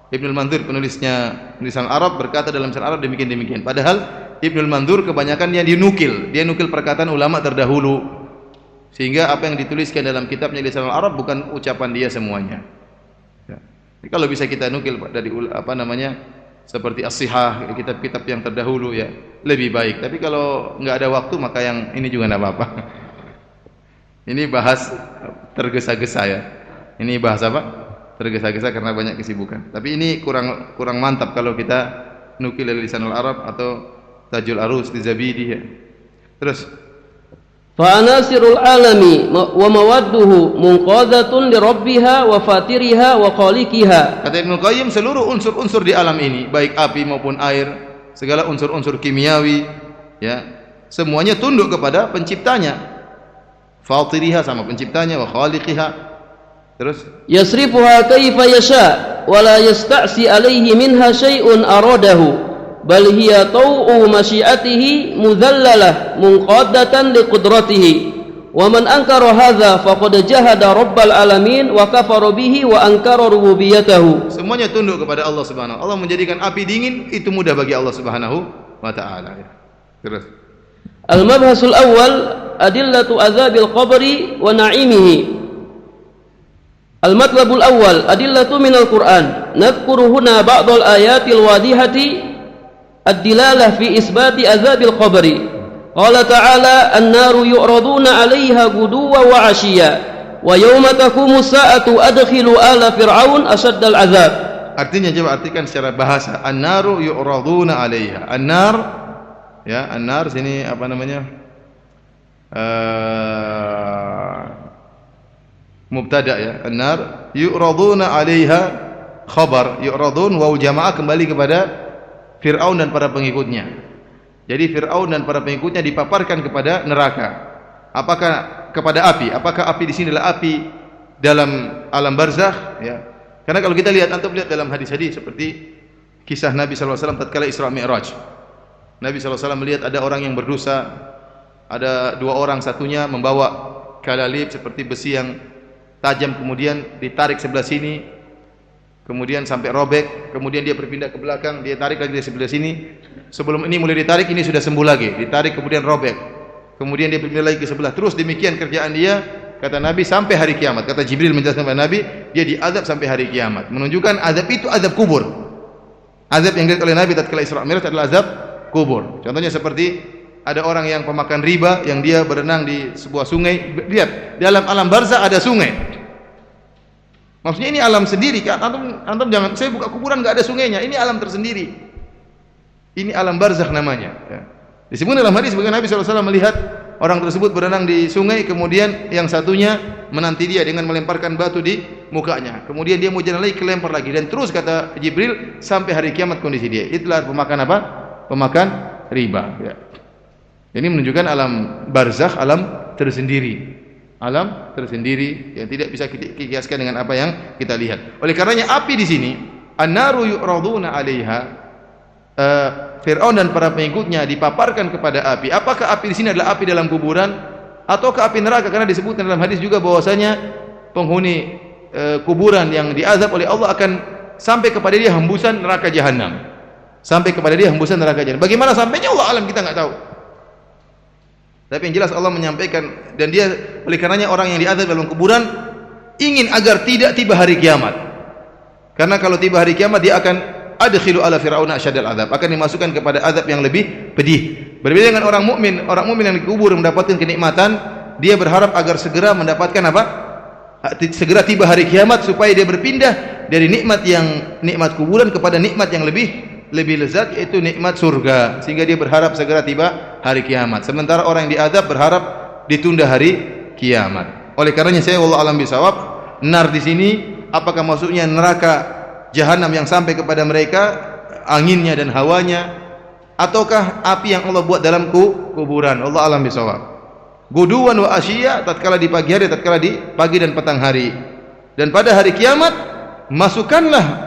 Ibnul Manzur, penulisnya Lisanul Arab, berkata dalam Lisanul Arab demikian. Padahal Ibnul Manzur kebanyakan dia nukil perkataan ulama terdahulu, sehingga apa yang dituliskan dalam kitabnya Lisanul Arab bukan ucapan dia semuanya. Ya. Jadi kalau bisa kita nukil dari seperti As-Sihah, kitab-kitab yang terdahulu, ya, lebih baik. Tapi kalau nggak ada waktu, maka yang ini juga nggak apa-apa. Ini bahas tergesa-gesa, ya. Ini bahas apa? Tergesa-gesa karena banyak kesibukan. Tapi ini kurang mantap kalau kita nukil dari Lisanul Arab atau Tajul Arus di Zabidi, ya. Terus fa anasirul alami wa mawadduhu munqadatun li rabbiha wa fatiriha wa khaliqiha. Kata Ibnu Qayyim, seluruh unsur-unsur di alam ini, baik api maupun air, segala unsur-unsur kimiawi, ya, semuanya tunduk kepada penciptanya. Fatiriha sama penciptanya, wa khaliqiha. Terus yasrifuha kaifa yasha wa la yasta'si alaihi minha syai'un aradahu bal hiya tau'u masyiatihi mudhallalah munqaddatan liqudratihi wa man ankara hadza faqad jahada rabbal alamin wa kafara bihi wa ankara rububiyyatahu. Semuanya tunduk kepada Allah Subhanahu. Allah menjadikan api dingin, itu mudah bagi Allah Subhanahu wa taala, ya. Terus al-mabhasul awwal adillatu azabil qabri wa na'imihi. Al-matlabul awwal adillatu minal Qur'an. Nadhkuru huna ba'dal ayatil wadihati ad-dilalah fi isbati azabil qabri. Qala ta'ala an-naru yu'raduna 'alaiha guduwa wa 'ashiyya wa yawma taqumu as-sa'atu adkhilu ala fir'aun ashaddal 'adzab. Artinya, coba artikan secara bahasa. An-naru yu'raduna 'alaiha. An-nar, ya, an-nar sini apa namanya? Mubtada, ya, an-nar yu'raduna 'alaiha, khabar yu'radun waw jamaah kembali kepada Fir'aun dan para pengikutnya. Jadi Fir'aun dan para pengikutnya dipaparkan kepada neraka. Apakah kepada api? Apakah api di sini adalah api dalam alam barzakh, ya? Karena kalau kita lihat, antum lihat dalam hadis-hadis seperti kisah Nabi sallallahu alaihi wasallam tatkala Isra Mi'raj. Nabi sallallahu alaihi wasallam melihat ada orang yang berdosa, ada dua orang, satunya membawa kalalib seperti besi yang tajam, kemudian ditarik sebelah sini, kemudian sampai robek, kemudian dia berpindah ke belakang, dia tarik lagi dari sebelah sini. Sebelum ini mulai ditarik, ini sudah sembuh lagi. Ditarik kemudian robek. Kemudian dia berpindah lagi ke sebelah. Terus demikian kerjaan dia, kata Nabi, sampai hari kiamat. Kata Jibril menjelaskan kepada Nabi, dia diazab sampai hari kiamat. Menunjukkan azab itu azab kubur. Azab yang dilihat oleh Nabi tatkala Isra Mi'raj adalah azab kubur. Contohnya seperti ada orang yang pemakan riba, yang dia berenang di sebuah sungai. Lihat, dalam alam barzakh ada sungai. Maksudnya ini alam sendiri kan? Antum jangan, saya buka kuburan enggak ada sungainya. Ini alam tersendiri. Ini alam barzakh namanya. Ya. Disebut dalam hadis bahwa Nabi SAW melihat orang tersebut berenang di sungai, kemudian yang satunya menanti dia dengan melemparkan batu di mukanya. Kemudian dia mau jalan lagi, kelempar lagi, dan terus kata Jibril sampai hari kiamat kondisi dia. Itulah pemakan apa? Pemakan riba. Ya. Ini menunjukkan alam barzakh, alam tersendiri. Alam tersendiri yang tidak bisa kita kiaskan dengan apa yang kita lihat. Oleh karenanya api di sini, an-naru yu'raduna 'alaiha, Fir'aun dan para pengikutnya dipaparkan kepada api. Apakah api di sini adalah api dalam kuburan ataukah api neraka? Karena disebutkan dalam hadis juga bahwasanya penghuni kuburan yang diazab oleh Allah akan sampai kepada dia hembusan neraka jahanam. Sampai kepada dia hembusan neraka jahanam. Bagaimana sampainya Allah alam, kita enggak tahu. Tapi yang jelas Allah menyampaikan, dan dia oleh karenanya orang yang diazab dalam kuburan ingin agar tidak tiba hari kiamat. Karena kalau tiba hari kiamat dia akan adkhilu ala fir'auna asyadal azab, akan dimasukkan kepada azab yang lebih pedih. Berbeda dengan orang mukmin yang dikubur mendapatkan kenikmatan, dia berharap agar segera mendapatkan apa? Segera tiba hari kiamat supaya dia berpindah dari nikmat kuburan kepada nikmat yang lebih lezat, yaitu nikmat surga, sehingga dia berharap segera tiba hari kiamat. Sementara orang yang diazab berharap ditunda hari kiamat. Oleh karenanya saya wallahu alam bisawab, nar di sini apakah maksudnya neraka jahanam yang sampai kepada mereka anginnya dan hawanya, ataukah api yang Allah buat dalam kuburan? Allah alam bisawab. Guduwan wa asyiya, tatkala di pagi hari, tatkala di pagi dan petang hari. Dan pada hari kiamat masukkanlah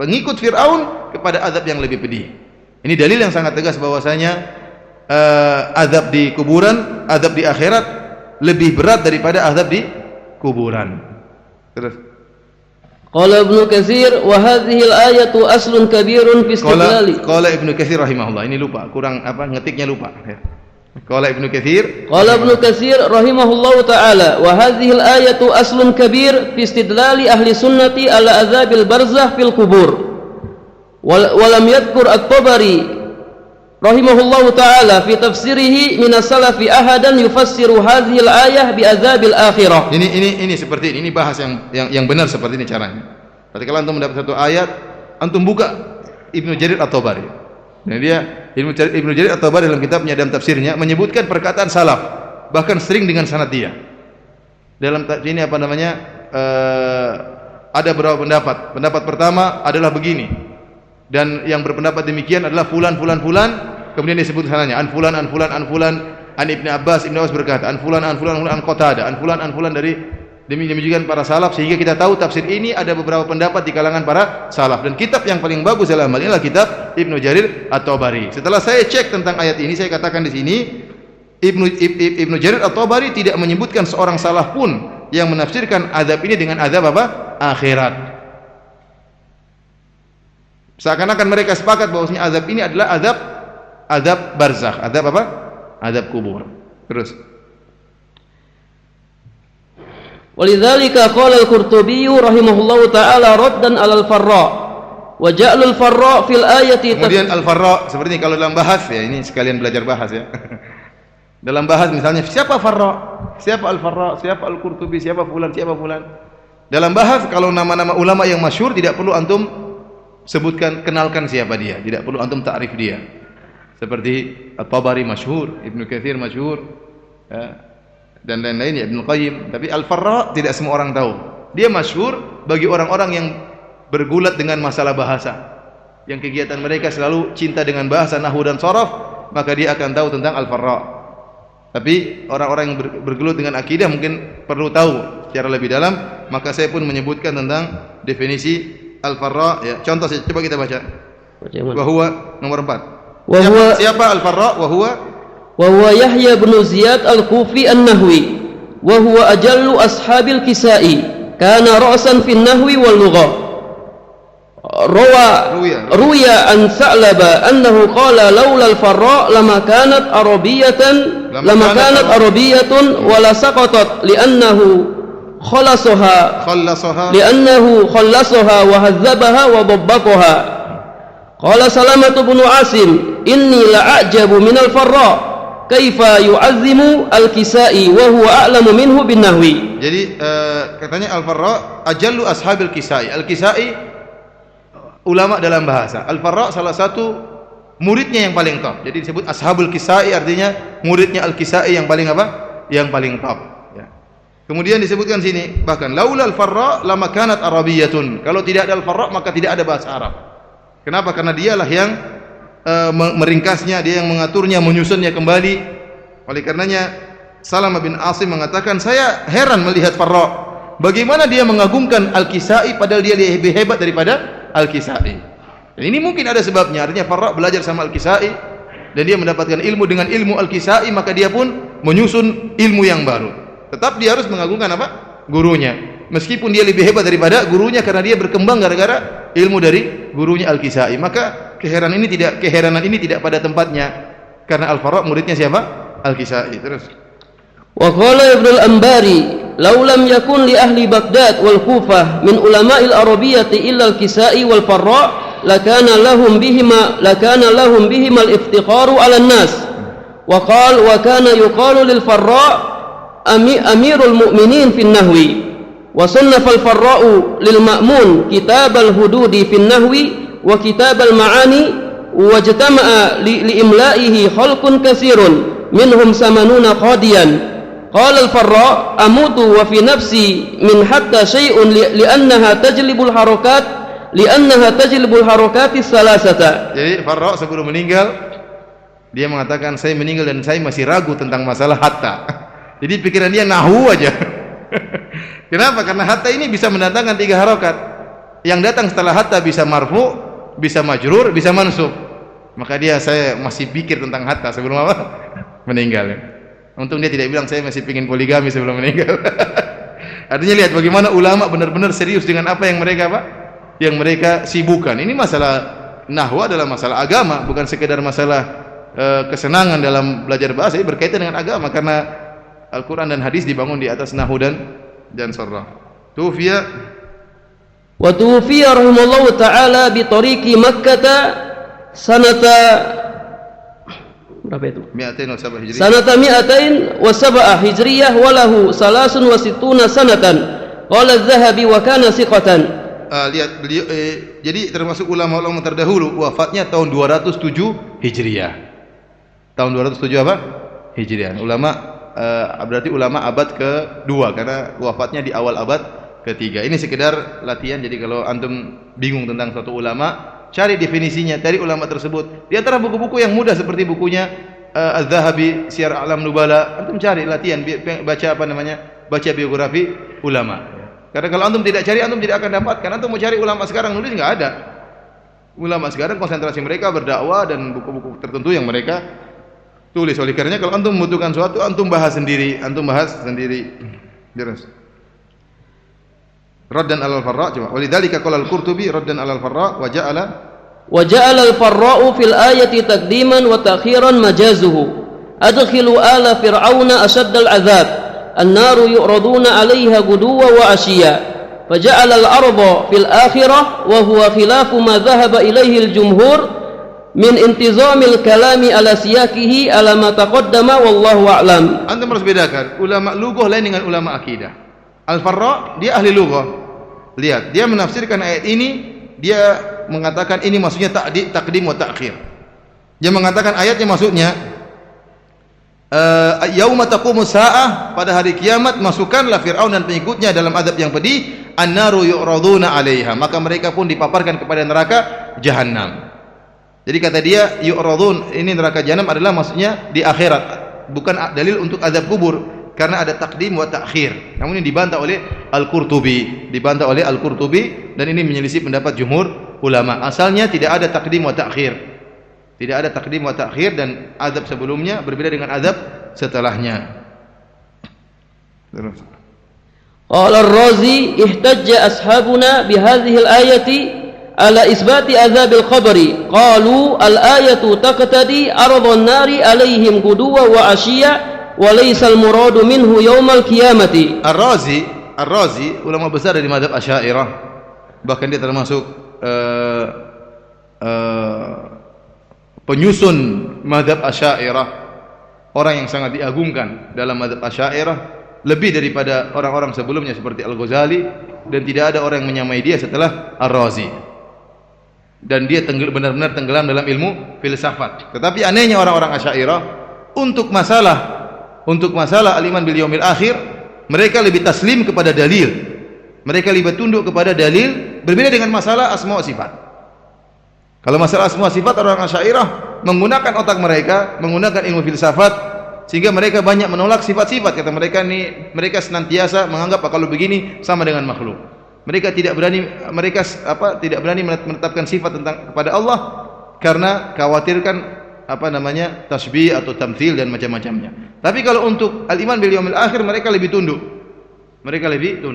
pengikut Fir'aun kepada azab yang lebih pedih. Ini dalil yang sangat tegas bahwasanya azab di kuburan, azab di akhirat lebih berat daripada azab di kuburan. Terus Qala Ibnu Katsir wa hadhihi al-ayatu aslun kabirun fi istidlali. Qala Ibnu Katsir rahimahullah. Ini lupa, kurang apa, ngetiknya lupa. Qala Ibnu Katsir. Qala Ibnu Katsir rahimahullahu taala wa hadhihi al-ayatu aslun kabir fi istidlali ahli sunnati ala azabil barzakh fil qubur. Wa lam yadhkur at-Tabari rahimahullahu taala fi tafsirihi min as-salafi ahadan yufassiru hadhihi al-ayah bi azabil akhirah. Ini seperti ini bahas yang benar seperti ini caranya. Ketika antum mendapat satu ayat, antum buka Ibnu Jarir At-Tabari. Nah, dia Ibnu Jarir At-Tabari dalam kitabnya, dalam tafsirnya menyebutkan perkataan salaf, bahkan sering dengan sanad dia. Dalam ini apa namanya? Ada beberapa pendapat. Pendapat pertama adalah begini. Dan yang berpendapat demikian adalah fulan, kemudian disebut sananya an fulan, an Ibnu Abbas berkata an fulan, an Qatadah, an fulan dari demikian para salaf, sehingga kita tahu tafsir ini ada beberapa pendapat di kalangan para salaf. Dan kitab yang paling bagus dalam hal ini adalah kitab Ibnu Jarir At-Tabari. Setelah saya cek tentang ayat ini, saya katakan di sini Ibnu Jarir At-Tabari tidak menyebutkan seorang salaf pun yang menafsirkan azab ini dengan azab apa? Akhirat. Seakan-akan mereka sepakat bahwasanya azab ini adalah azab barzakh, azab apa? Azab kubur. Terus. Walidzalika qala al-Qurtubi rahimahullahu taala raddan 'ala al-Farra wa ja'al al-Farra fil ayati. Kemudian al-Farra seperti ini, kalau dalam bahas ya, ini sekalian belajar bahas ya. Dalam bahas misalnya siapa Farra? Siapa al-Farra? Siapa al-Qurtubi? Siapa fulan? Siapa fulan? Dalam bahas kalau nama-nama ulama yang masyhur tidak perlu antum sebutkan, kenalkan siapa dia, tidak perlu antum ta'rif dia. Seperti At-Tabari masyhur, Ibnu Katsir masyhur, ya, dan lain-lain ya, Ibnu Qayyim. Tapi Al-Farra tidak semua orang tahu. Dia masyhur bagi orang-orang yang bergulat dengan masalah bahasa, yang kegiatan mereka selalu cinta dengan bahasa nahwu dan sharaf, maka dia akan tahu tentang Al-Farra. Tapi orang-orang yang bergelut dengan akidah mungkin perlu tahu secara lebih dalam, maka saya pun menyebutkan tentang definisi Al-Farra ya. Contoh saja, coba kita baca. Wa huwa nomor 4. Siapa Al-Farra? Wa huwa Yahya bin Ziyad Al-Kufi An-Nahwi wa huwa ajallu ashabil Kisai, kana ra'san fi an-nahwi wal lughah ruya an Sa'laba annahu qala laula al-farra lama kanat arabiyatun wa la saqatat li'annahu khallasaha wa hadzabaha wa dabbataha. Qala Salamah bin Asim inni la'ajabu min al-farra kaifa yu'azzimu al-Kisai wa huwa a'lamu minhu bin nahwi. Jadi katanya al-Farra ajallu ashabil Kisai. Al-Kisai ulama dalam bahasa. Al-Farra salah satu muridnya yang paling top. Jadi disebut ashabul Kisai, artinya muridnya Al-Kisai yang paling apa? Yang paling top. Ya. Kemudian disebutkan sini bahkan laula al-Farra lama kanat arabiyatun. Kalau tidak ada al-Farra maka tidak ada bahasa Arab. Kenapa? Karena dialah yang meringkasnya, dia yang mengaturnya, menyusunnya kembali. Oleh karenanya Salamah bin Asim mengatakan, saya heran melihat Farra, bagaimana dia mengagungkan Al-Kisai padahal dia lebih hebat daripada Al-Kisai. Dan ini mungkin ada sebabnya. Artinya Farra belajar sama Al-Kisai dan dia mendapatkan ilmu dengan ilmu Al-Kisai, maka dia pun menyusun ilmu yang baru. Tetap dia harus mengagungkan apa? Gurunya. Meskipun dia lebih hebat daripada gurunya karena dia berkembang gara-gara ilmu dari gurunya Al-Kisai. Maka keheranan ini tidak pada tempatnya karena Al-Farra muridnya siapa? Al-Kisai. Terus wa qala Ibnu al-Anbari law lam yakun li ahli Baghdad wal Kufah min ulama'il arabiyyati illa al-Kisai wal Farra lakana lahum bihima al-iftikharu 'ala an-nas. Wa qala wa kana yuqalu lil Farra amirul mu'minin fi an-nahwi. Wa sannafa al-Farra'u lil Ma'mun kitab al-hududi fi an-nahwi wa kitab al-ma'ani wa jatama'a li imla'ihi khalqun katsirun minhum 80 qadiyan. Qala al-Farra amutu wa fi nafsi min hatta syai'un li'annaha tajlibul harakat salasata. Jadi Farra sebelum meninggal dia mengatakan saya meninggal dan saya masih ragu tentang masalah hatta. Jadi pikiran dia nahwu aja. Kenapa? Karena hatta ini bisa mendatangkan 3 harokat. Yang datang setelah hatta bisa marfu, bisa majrur, bisa mansub. Maka saya masih pikir tentang hatta sebelum apa? Meninggal. Untung dia tidak bilang saya masih ingin poligami sebelum meninggal. Artinya lihat bagaimana ulama benar-benar serius dengan apa yang mereka sibukkan. Ini masalah nahwu adalah masalah agama, bukan sekedar masalah kesenangan dalam belajar bahasa. Ini berkaitan dengan agama karena Al-Quran dan hadis dibangun di atas nahwu dan sarrah. Tufiya rahimallahu ta'ala bi tariqi Makkah sanata berapa itu? 207 Hijriyah. Sanata 207 Hijriyah wa lahu 63 sanatan. Qala Az-Zahabi wa kana siqatan. Lihat beliau jadi termasuk ulama-ulama terdahulu, wafatnya tahun 207 Hijriyah. Tahun 207 apa? Hijriyah. Berarti ulama abad ke-2 karena wafatnya di awal abad ke-3. Ini sekedar latihan. Jadi kalau antum bingung tentang suatu ulama, cari definisinya dari ulama tersebut. Di antara buku-buku yang mudah seperti bukunya Az-Zahabi Syiar A'lam Nubala, antum cari latihan baca biografi ulama. Karena kalau antum tidak cari, antum tidak akan dapatkan. Antum mau cari ulama sekarang nulis enggak ada. Ulama sekarang konsentrasi mereka berdakwah dan buku-buku tertentu yang mereka tulis. Oleh karenanya kalau antum membutuhkan sesuatu, antum bahas sendiri. Terus raddan al-Farra, coba. Walidzalika qala al-Qurtubi raddan al-Farra wa ja'ala al-Farra'u fil ayati taqdiman wa ta'khiran majazuhu. Adkhilu ala fir'auna ashadda al-'adzab. An-naru yu'raduna 'alayha guduwa wa 'ashiyya. Faja'ala al-arda fil akhirah wa huwa khilafu ma dhahaba ilayhi al-jumhur min intizamil kalami ala siyakihi ala ma taqaddama wallahu a'lam. Antum harus bedakan ulama lughah lain dengan ulama akidah. Al-Farra dia ahli lughah. Lihat, dia menafsirkan ayat ini, dia mengatakan ini maksudnya takdim wa ta'khir. Dia mengatakan ayatnya maksudnya yauma taqumus saah, pada hari kiamat masukkanlah Firaun dan pengikutnya dalam azab yang pedih, an-naru yu'raduna 'alaiha, maka mereka pun dipaparkan kepada neraka jahanam. Jadi kata dia yu'radun, ini neraka jahanam adalah maksudnya di akhirat, bukan dalil untuk azab kubur. Karena ada takdim wa ta'khir. Namun ini dibantah oleh Al-Qurtubi, dan ini menyelisih pendapat jumhur ulama. Asalnya tidak ada takdim wa ta'khir. Tidak ada takdim wa ta'khir dan azab sebelumnya berbeda dengan azab setelahnya. Terus. Qala Ar-Razi ihtajja ashabuna bihadhihi al-ayati على إثبات عذاب القبر قالوا الآية تقتضي أرض النار عليهم غدوا وعشيا وليس المراد منه يوم القيامة. Ar-Razi ulama besar dari mazhab Asy'ariyah, bahkan dia termasuk penyusun mazhab Asy'ariyah, orang yang sangat diagungkan dalam mazhab Asy'ariyah lebih daripada orang-orang sebelumnya seperti Al-Ghazali, dan tidak ada orang yang menyamai dia setelah Ar-Razi, dan dia benar-benar tenggelam dalam ilmu filsafat. Tetapi anehnya orang-orang Asy'ariyah untuk masalah al-iman bil yaumil akhir, mereka lebih taslim kepada dalil, mereka lebih tunduk kepada dalil, berbeda dengan masalah asma wa sifat. Kalau masalah asma wa sifat, orang Asy'ariyah menggunakan otak mereka, menggunakan ilmu filsafat, sehingga mereka banyak menolak sifat-sifat. Kata mereka mereka senantiasa menganggap kalau begini sama dengan makhluk. Mereka tidak berani menetapkan sifat tentang kepada Allah karena khawatirkan tasbih atau tamtsil dan macam-macamnya. Tapi kalau untuk al-iman bil yaumil akhir, mereka lebih tunduk.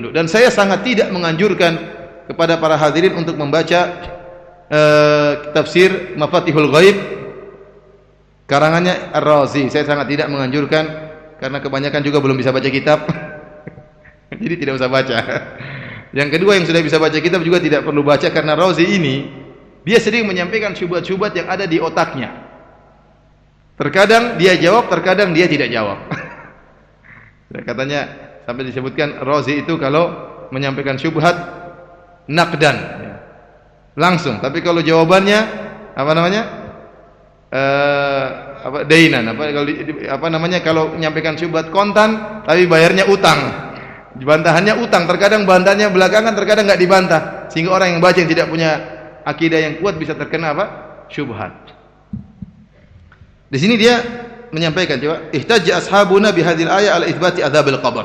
Dan saya sangat tidak menganjurkan kepada para hadirin untuk membaca tafsir Mafatihul Ghaib karangannya Ar-Razi. Saya sangat tidak menganjurkan karena kebanyakan juga belum bisa baca kitab. Jadi tidak usah baca. Yang kedua, yang sudah bisa baca kitab juga tidak perlu baca, karena Razi ini dia sering menyampaikan syubhat-syubhat yang ada di otaknya. Terkadang dia jawab, terkadang dia tidak jawab. Katanya sampai disebutkan Razi itu kalau menyampaikan syubhat naqdan, langsung. Tapi kalau jawabannya dainan, kalau menyampaikan syubhat kontan tapi bayarnya utang, bantahannya utang. Terkadang bantahnya belakangan, terkadang enggak dibantah, sehingga orang yang baca yang tidak punya akidah yang kuat bisa terkena syubhat. Di sini dia menyampaikan, coba, ihtajja ashabuna bihadhil ayat ala itsbati adzabil qabr.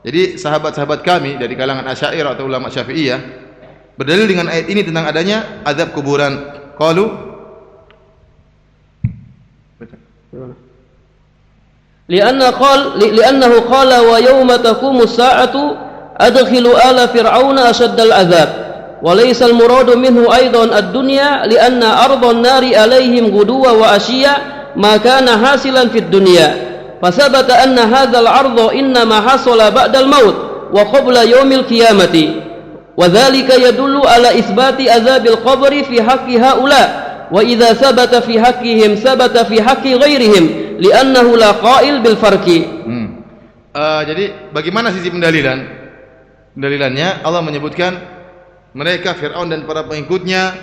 Jadi sahabat-sahabat kami dari kalangan Asy'ariyah atau ulama Syafi'iyah berdalil dengan ayat ini tentang adanya azab kuburan. Qalu لأنه قال ويوم تقوم الساعة أدخلوا آل فرعون أشد العذاب وليس المراد منه أيضا الدنيا لأن أرض النار عليهم غدوا وعشيا ما كان حاصلا في الدنيا فثبت أن هذا العرض إنما حصل بعد الموت وقبل يوم القيامة وذلك يدل على إثبات عذاب القبر في حق هؤلاء وإذا ثبت في حقهم ثبت في حق غيرهم لأنه لا قائل بالفرق. Jadi bagaimana sisi pendalilannya? Allah menyebutkan mereka Fir'aun dan para pengikutnya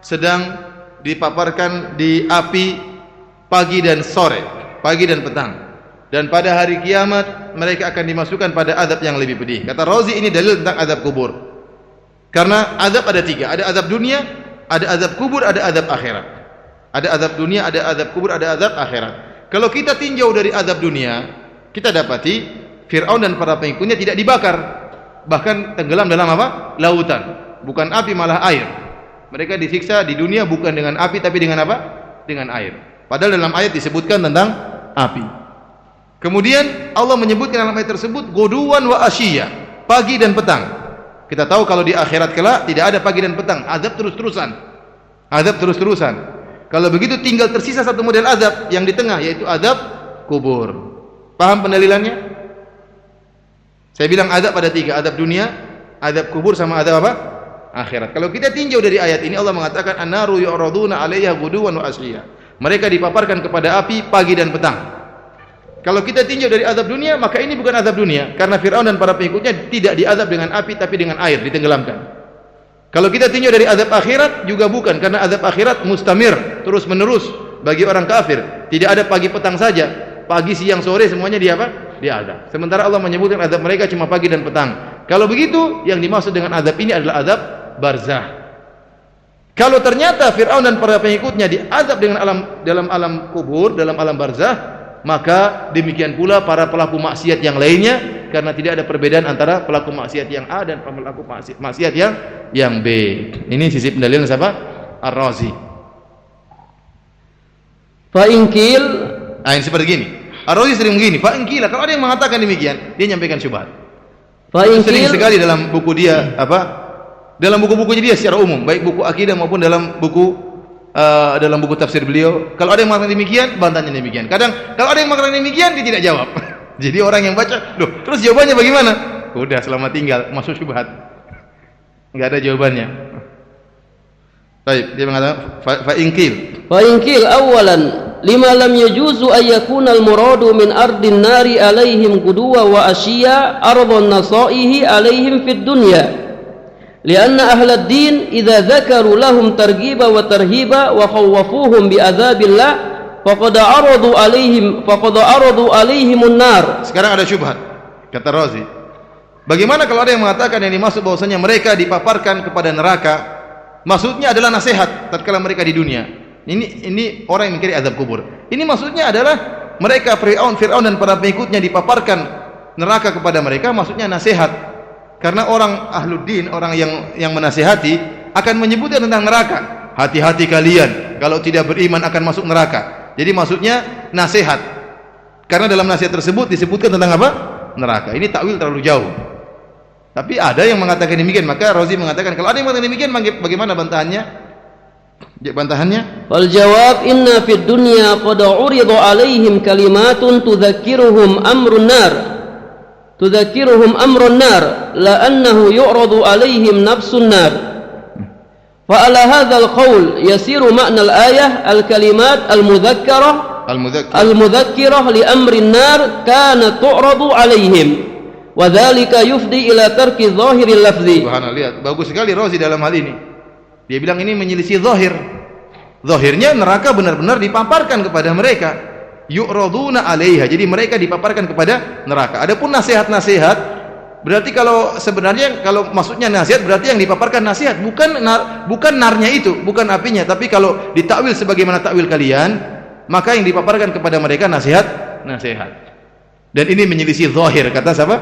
sedang dipaparkan di api pagi dan sore, pagi dan petang, dan pada hari kiamat mereka akan dimasukkan pada azab yang lebih pedih. Kata Razi, ini dalil tentang azab kubur. Karena azab ada tiga, ada azab dunia, ada azab kubur, ada azab akhirat. Ada azab dunia, ada azab kubur, ada azab akhirat. Kalau kita tinjau dari azab dunia, kita dapati Fir'aun dan para pengikutnya tidak dibakar, bahkan tenggelam dalam lautan. Bukan api, malah air. Mereka disiksa di dunia bukan dengan api, tapi dengan dengan air. Padahal dalam ayat disebutkan tentang api. Kemudian Allah menyebutkan dalam ayat tersebut guduwan wa asyiya, pagi dan petang. Kita tahu kalau di akhirat kelak tidak ada pagi dan petang, azab terus-terusan. Azab terus-terusan. Kalau begitu tinggal tersisa satu model azab yang di tengah, yaitu azab kubur. Paham pendalilannya? Saya bilang azab ada tiga, azab dunia, azab kubur, sama azab akhirat. Kalau kita tinjau dari ayat ini, Allah mengatakan an-naru yu'raduna 'alaiha ghuduwan wa asyiya. Mereka dipaparkan kepada api pagi dan petang. Kalau kita tinjau dari azab dunia, maka ini bukan azab dunia, karena Fir'aun dan para pengikutnya tidak diazab dengan api, tapi dengan air, ditenggelamkan. Kalau kita tinjau dari azab akhirat, juga bukan, karena azab akhirat mustamir, terus menerus bagi orang kafir. Tidak ada pagi petang saja, pagi siang sore semuanya diazab. Sementara Allah menyebutkan azab mereka cuma pagi dan petang. Kalau begitu, yang dimaksud dengan azab ini adalah azab barzah. Kalau ternyata Fir'aun dan para pengikutnya diazab dalam alam kubur, dalam alam barzah, maka demikian pula para pelaku maksiat yang lainnya, karena tidak ada perbedaan antara pelaku maksiat yang A dan pelaku maksiat yang B. Ini sisi pendalilan siapa? Ar-Razi. Fa'ingkil, ini seperti gini. Ar-Razi sering begini. Fa'ingkil, kalau ada yang mengatakan demikian, dia nyampaikan syubhat. Sering sekali dalam buku dia dalam buku-bukunya dia secara umum, baik buku akidah maupun dalam buku tafsir beliau. Kalau ada yang mengatakan demikian, bantahnya demikian. Kadang kalau ada yang mengatakan demikian, dia tidak jawab. Jadi orang yang baca, loh, terus jawabannya bagaimana? Udah, selamat tinggal, masuk syubhat. Enggak ada jawabannya. Baik, dia mengatakan fa inkil awalan lima lam yajuzu an yakuna al muradu min ardin nari alaihim guduwa wa ashiya ardun nasaihi alaihim fid dunya. لأن أهل الدين إذا ذكروا لهم ترغيبا وترهيبا وخوفوهم بعذاب الله فقد عرضوا عليهم النار. Sekarang ada syubhat, kata Razi. Bagaimana kalau ada yang mengatakan yang dimaksud bahwasanya mereka dipaparkan kepada neraka, maksudnya adalah nasihat tatkala mereka di dunia. Ini orang yang mengingkari azab kubur. Ini maksudnya adalah mereka Fir'aun dan para pengikutnya dipaparkan neraka kepada mereka, maksudnya nasihat. Karena orang ahluddin, orang yang menasihati akan menyebutkan tentang neraka. Hati-hati kalian, kalau tidak beriman akan masuk neraka. Jadi maksudnya nasihat. Karena dalam nasihat tersebut disebutkan tentang apa? Neraka. Ini takwil terlalu jauh. Tapi ada yang mengatakan demikian. Maka Razi mengatakan kalau ada yang mengatakan demikian, bagaimana bantahannya? Wal jawab inna fid dunya qad urida alaihim kalimatun tudzakiruhum amrun nar la annahu yu'radu alaihim nafsun nar fa ala hadzal qaul yasiru ma'na al-ayah al-kalimat al-mudzakkirah li amrin nar kanat tu'radu alaihim wa dzalika yufdi ila tarki dhahiril lafzi. Subhanallah, lihat bagus sekali Razi dalam hal ini. Dia bilang ini menyelisih zahir. Zahirnya neraka benar-benar dipaparkan kepada mereka. Yu'raduna 'alaiha. Jadi mereka dipaparkan kepada neraka. Adapun nasihat-nasihat, berarti kalau sebenarnya kalau maksudnya nasihat berarti yang dipaparkan nasihat, bukan narnya itu, bukan apinya, tapi kalau ditakwil sebagaimana takwil kalian, maka yang dipaparkan kepada mereka nasihat. Dan ini menyelisih zahir, kata siapa?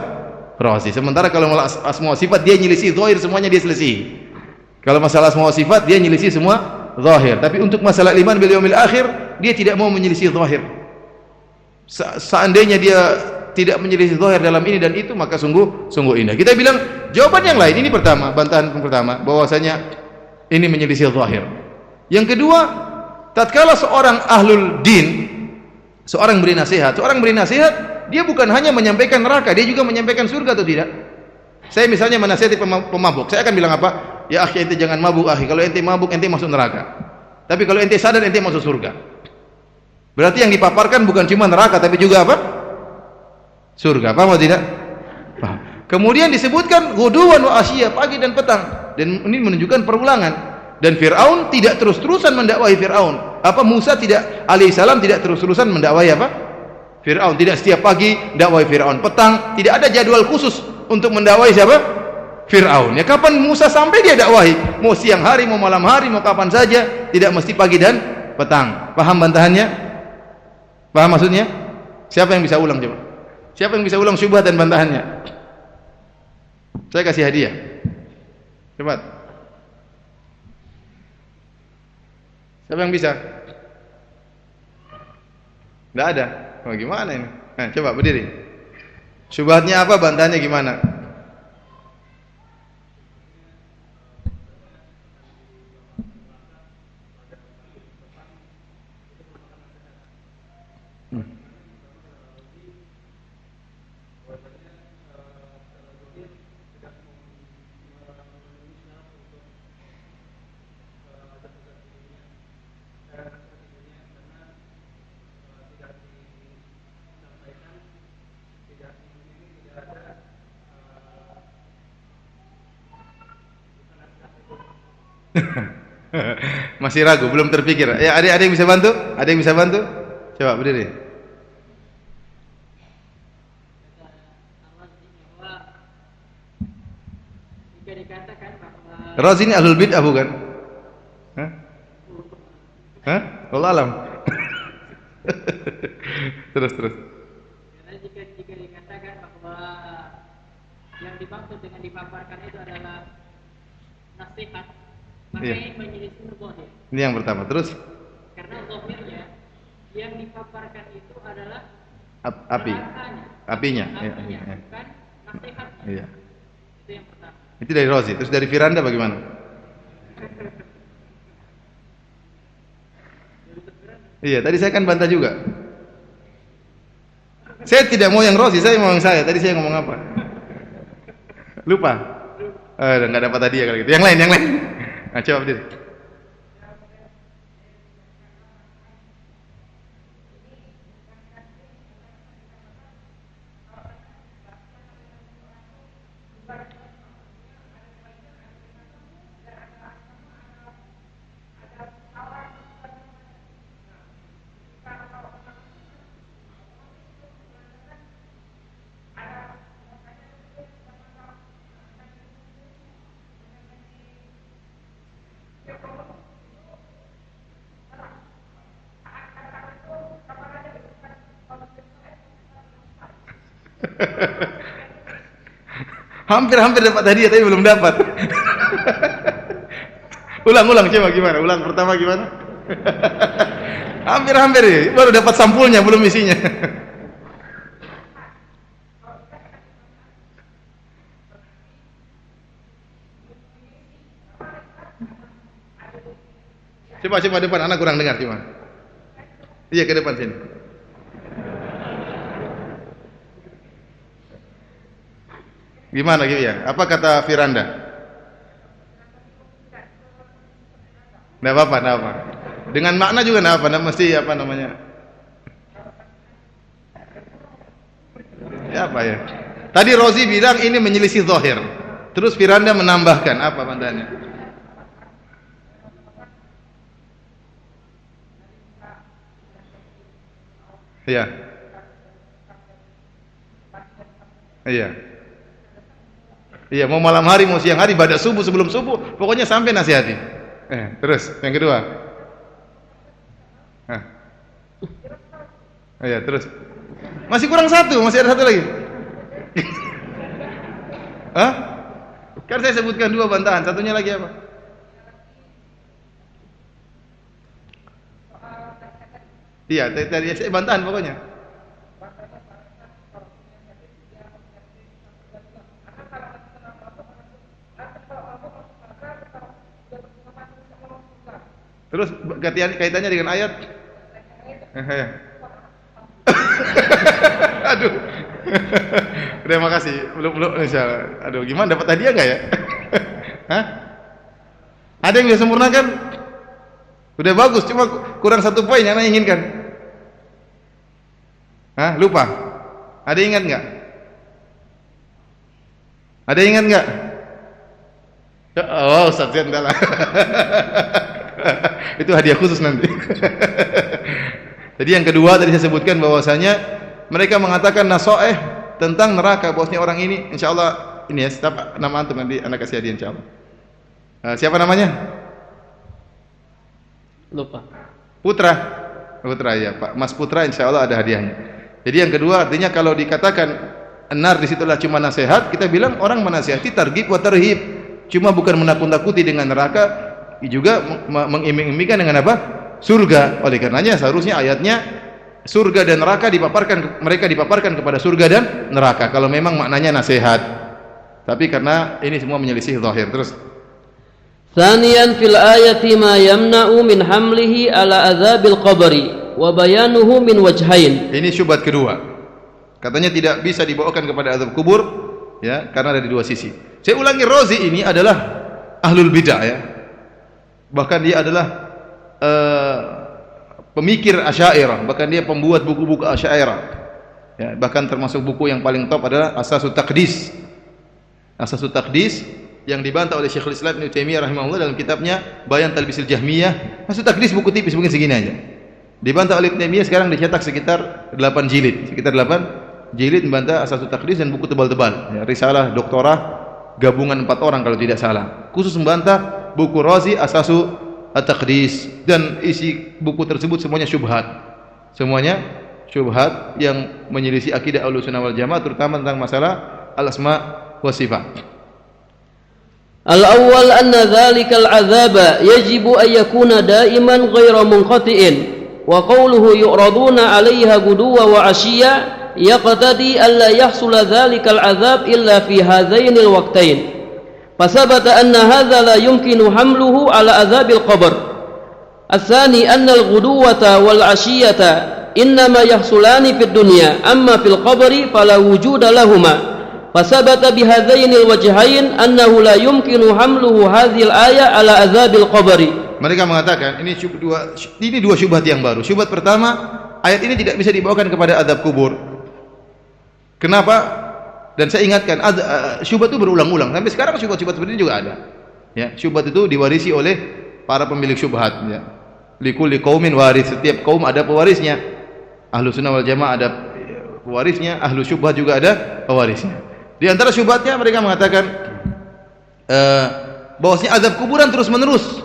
Razi. Sementara kalau asma wa sifat dia nyelisih zahir, semuanya dia selisih. Kalau masalah asma wa sifat dia nyelisih semua zahir. Tapi untuk masalah iman bil yaumil akhir, dia tidak mau menyelisih zahir. Seandainya dia tidak menyelisih zahir dalam ini dan itu, maka sungguh indah. Kita bilang jawaban yang lain. Ini pertama, bantahan pertama, bahwasanya ini menyelisih zahir. Yang kedua, tatkala seorang ahlul din, seorang beri nasihat, dia bukan hanya menyampaikan neraka, dia juga menyampaikan surga atau tidak. Saya misalnya menasihati pemabuk, saya akan bilang apa? Ya akhi, ente jangan mabuk akhi. Kalau ente mabuk, ente masuk neraka. Tapi kalau ente sadar, ente masuk surga. Berarti yang dipaparkan bukan cuma neraka, tapi juga apa? Surga. Paham atau tidak? Paham. Kemudian disebutkan ghuduwan wa asyiya, pagi dan petang. Dan ini menunjukkan perulangan. Dan Fir'aun tidak terus-terusan mendakwahi Fir'aun. Musa alaihissalam tidak terus-terusan mendakwahi apa? Fir'aun. Tidak setiap pagi dakwahi Fir'aun. Petang tidak ada jadwal khusus untuk mendakwahi siapa? Fir'aun. Ya kapan Musa sampai dia dakwahi? Mau siang hari, mau malam hari, mau kapan saja, tidak mesti pagi dan petang. Paham bantahannya? Paham maksudnya? Siapa yang bisa ulang coba? Siapa yang bisa ulang syubhat dan bantahannya? Saya kasih hadiah. Cepat. Siapa yang bisa? Tidak ada. Oh, gimana ini? Nah, coba berdiri. Syubhatnya apa? Bantahannya gimana? Masih ragu, belum terpikir. Ya, ada yang bisa bantu? Ada yang bisa bantu? Coba berdiri. Razi ini ahlul bid'ah bukan? Hah? Allah alam. Terus. Jika dikatakan bahwa yang dimaksud dengan dipaparkan itu adalah nasihat, maka ini menyelisih zahir. Ini yang pertama. Terus? Karena zahirnya yang dipaparkan itu adalah apinya. bukan nasihatnya. Iya. Itu yang pertama. Itu dari Rozi. Terus dari Firanda bagaimana? Iya, tadi saya kan bantah juga. Saya tidak mau yang Rozi, saya mau yang saya. Tadi saya ngomong apa? Lupa. Nggak dapat hadiah kalau gitu. Yang lain. Nah, coba Abdul. Hampir dapat hadiah tapi belum dapat. ulang coba gimana? Ulang pertama gimana? hampir baru dapat sampulnya belum isinya. coba depan, anak kurang dengar coba. Iya, ke depan sini. Gimana gitu ya? Apa kata Firanda? Nggak apa-apa. Dengan makna juga nggak apa, mesti apa namanya? Ya apa ya? Tadi Rozi bilang ini menyelisih zahir. Terus Firanda menambahkan apa pandangannya? Iya, mau malam hari, mau siang hari, pada subuh, sebelum subuh, pokoknya sampai nasihati. Terus yang kedua. Terus. Masih kurang satu, masih ada satu lagi. Kan saya sebutkan dua bantahan, satunya lagi apa? Iya, tadi saya bantahan pokoknya. Terus kaitannya dengan ayat. Aduh. Terima kasih. Belum insyaallah. Aduh, gimana dapat hadiah enggak ya? Ada yang bisa sempurnakan? Udah bagus, cuma kurang satu poin yang Anda inginkan. Lupa. Ada ingat enggak? Ada ingat enggak? Oh, Ustaz enggak lah. Itu hadiah khusus nanti. Jadi yang kedua tadi saya sebutkan bahwasanya mereka mengatakan nasoeh tentang neraka, bahwasanya orang ini insyaallah ini ya, nama antum nanti anak kasih hadiah insyaallah. Siapa namanya? Lupa. Putra ya, Pak Mas Putra, insyaallah ada hadiahnya. Jadi yang kedua artinya kalau dikatakan enar disitulah cuma nasihat, kita bilang orang menasihati targhib wa tarhib, cuma bukan menakut-nakuti dengan neraka, juga mengiming-imingkan dengan apa? Surga. Oleh karenanya seharusnya ayatnya surga dan neraka mereka dipaparkan kepada surga dan neraka kalau memang maknanya nasihat. Tapi karena ini semua menyelisih zahir. Terus Thaniyan fil ayati ma yamna'u min hamlihi ala adzabil qabri wa bayanuhu min wajhain. Ini syubhat kedua. Katanya tidak bisa dibawakan kepada azab kubur ya, karena dari dua sisi. Saya ulangi, Rozi ini adalah ahlul bidah ya. Bahkan dia adalah pemikir Asy'ariyah, bahkan dia pembuat buku-buku Asy'ariyah. Ya, bahkan termasuk buku yang paling top adalah Asasut Taqdis. Asasut Taqdis yang dibantah oleh Syekhul Islam Ibnu Taimiyah rahimahullah dalam kitabnya Bayan Talbisil Jahmiyah. Asasut Taqdis buku tipis mungkin segini aja. Dibantah oleh Ibnu Taimiyah, sekarang dicetak sekitar 8 jilid. Sekitar 8 jilid membantah Asasut Taqdis dan buku tebal-tebal. Ya, risalah doktorah gabungan 4 orang kalau tidak salah. Khusus membantah buku Razi Asasu At-Taqdis, dan isi buku tersebut semuanya syubhat. Semuanya syubhat yang menyelisih akidah Ahlussunnah wal Jamaah, terutama tentang masalah al-asma wa sifat. Al-awwal anna dhalikal 'adzaba yajibu an yakuna daiman ghaira munqati'in wa qawluhu yu'raduna 'alayha guduwa wa 'ashiyya yaqtadi alla yahsula dhalikal 'adzab illa fi hadzainil waqtain. فثبت أن هذا لا يمكن حمله على عذاب القبر. الثاني أن الغدوة والعشية إنما يحصلان في الدنيا، أما في القبر فلا وجود لهما. فثبت بهذين الوجهين أنه لا يمكن حمله هذه الآية على عذاب القبر. Mereka mengatakan ini dua syubhat yang baru. Syubhat pertama, ayat ini tidak bisa dibawakan kepada azab kubur. Kenapa? Dan saya ingatkan, syubhat itu berulang-ulang. Sampai sekarang syubhat-syubhat seperti ini juga ada. Ya, syubhat itu diwarisi oleh para pemilik syubhat. Ya. Likulli qaumin waris, setiap kaum ada pewarisnya. Ahlu sunnah wal jamaah ada pewarisnya, ahlu syubhat juga ada pewarisnya. Di antara syubhatnya mereka mengatakan bahwasanya azab kuburan terus menerus.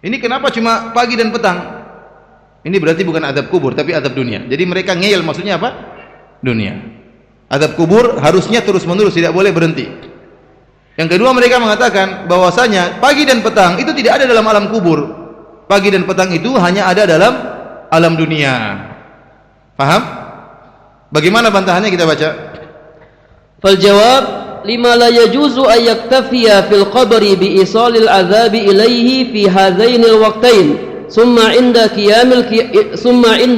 Ini kenapa cuma pagi dan petang? Ini berarti bukan azab kubur tapi azab dunia. Jadi mereka ngeyel, maksudnya apa? Dunia. Azab kubur harusnya terus menerus, tidak boleh berhenti. Yang kedua, mereka mengatakan bahwasanya pagi dan petang itu tidak ada dalam alam kubur. Pagi dan petang itu hanya ada dalam alam dunia. Paham? Bagaimana bantahannya, kita baca. فالجواب لما لا يجوز أن يكتفي في القبر بإيصال العذاب إليه في هذين الوقتين ثم عند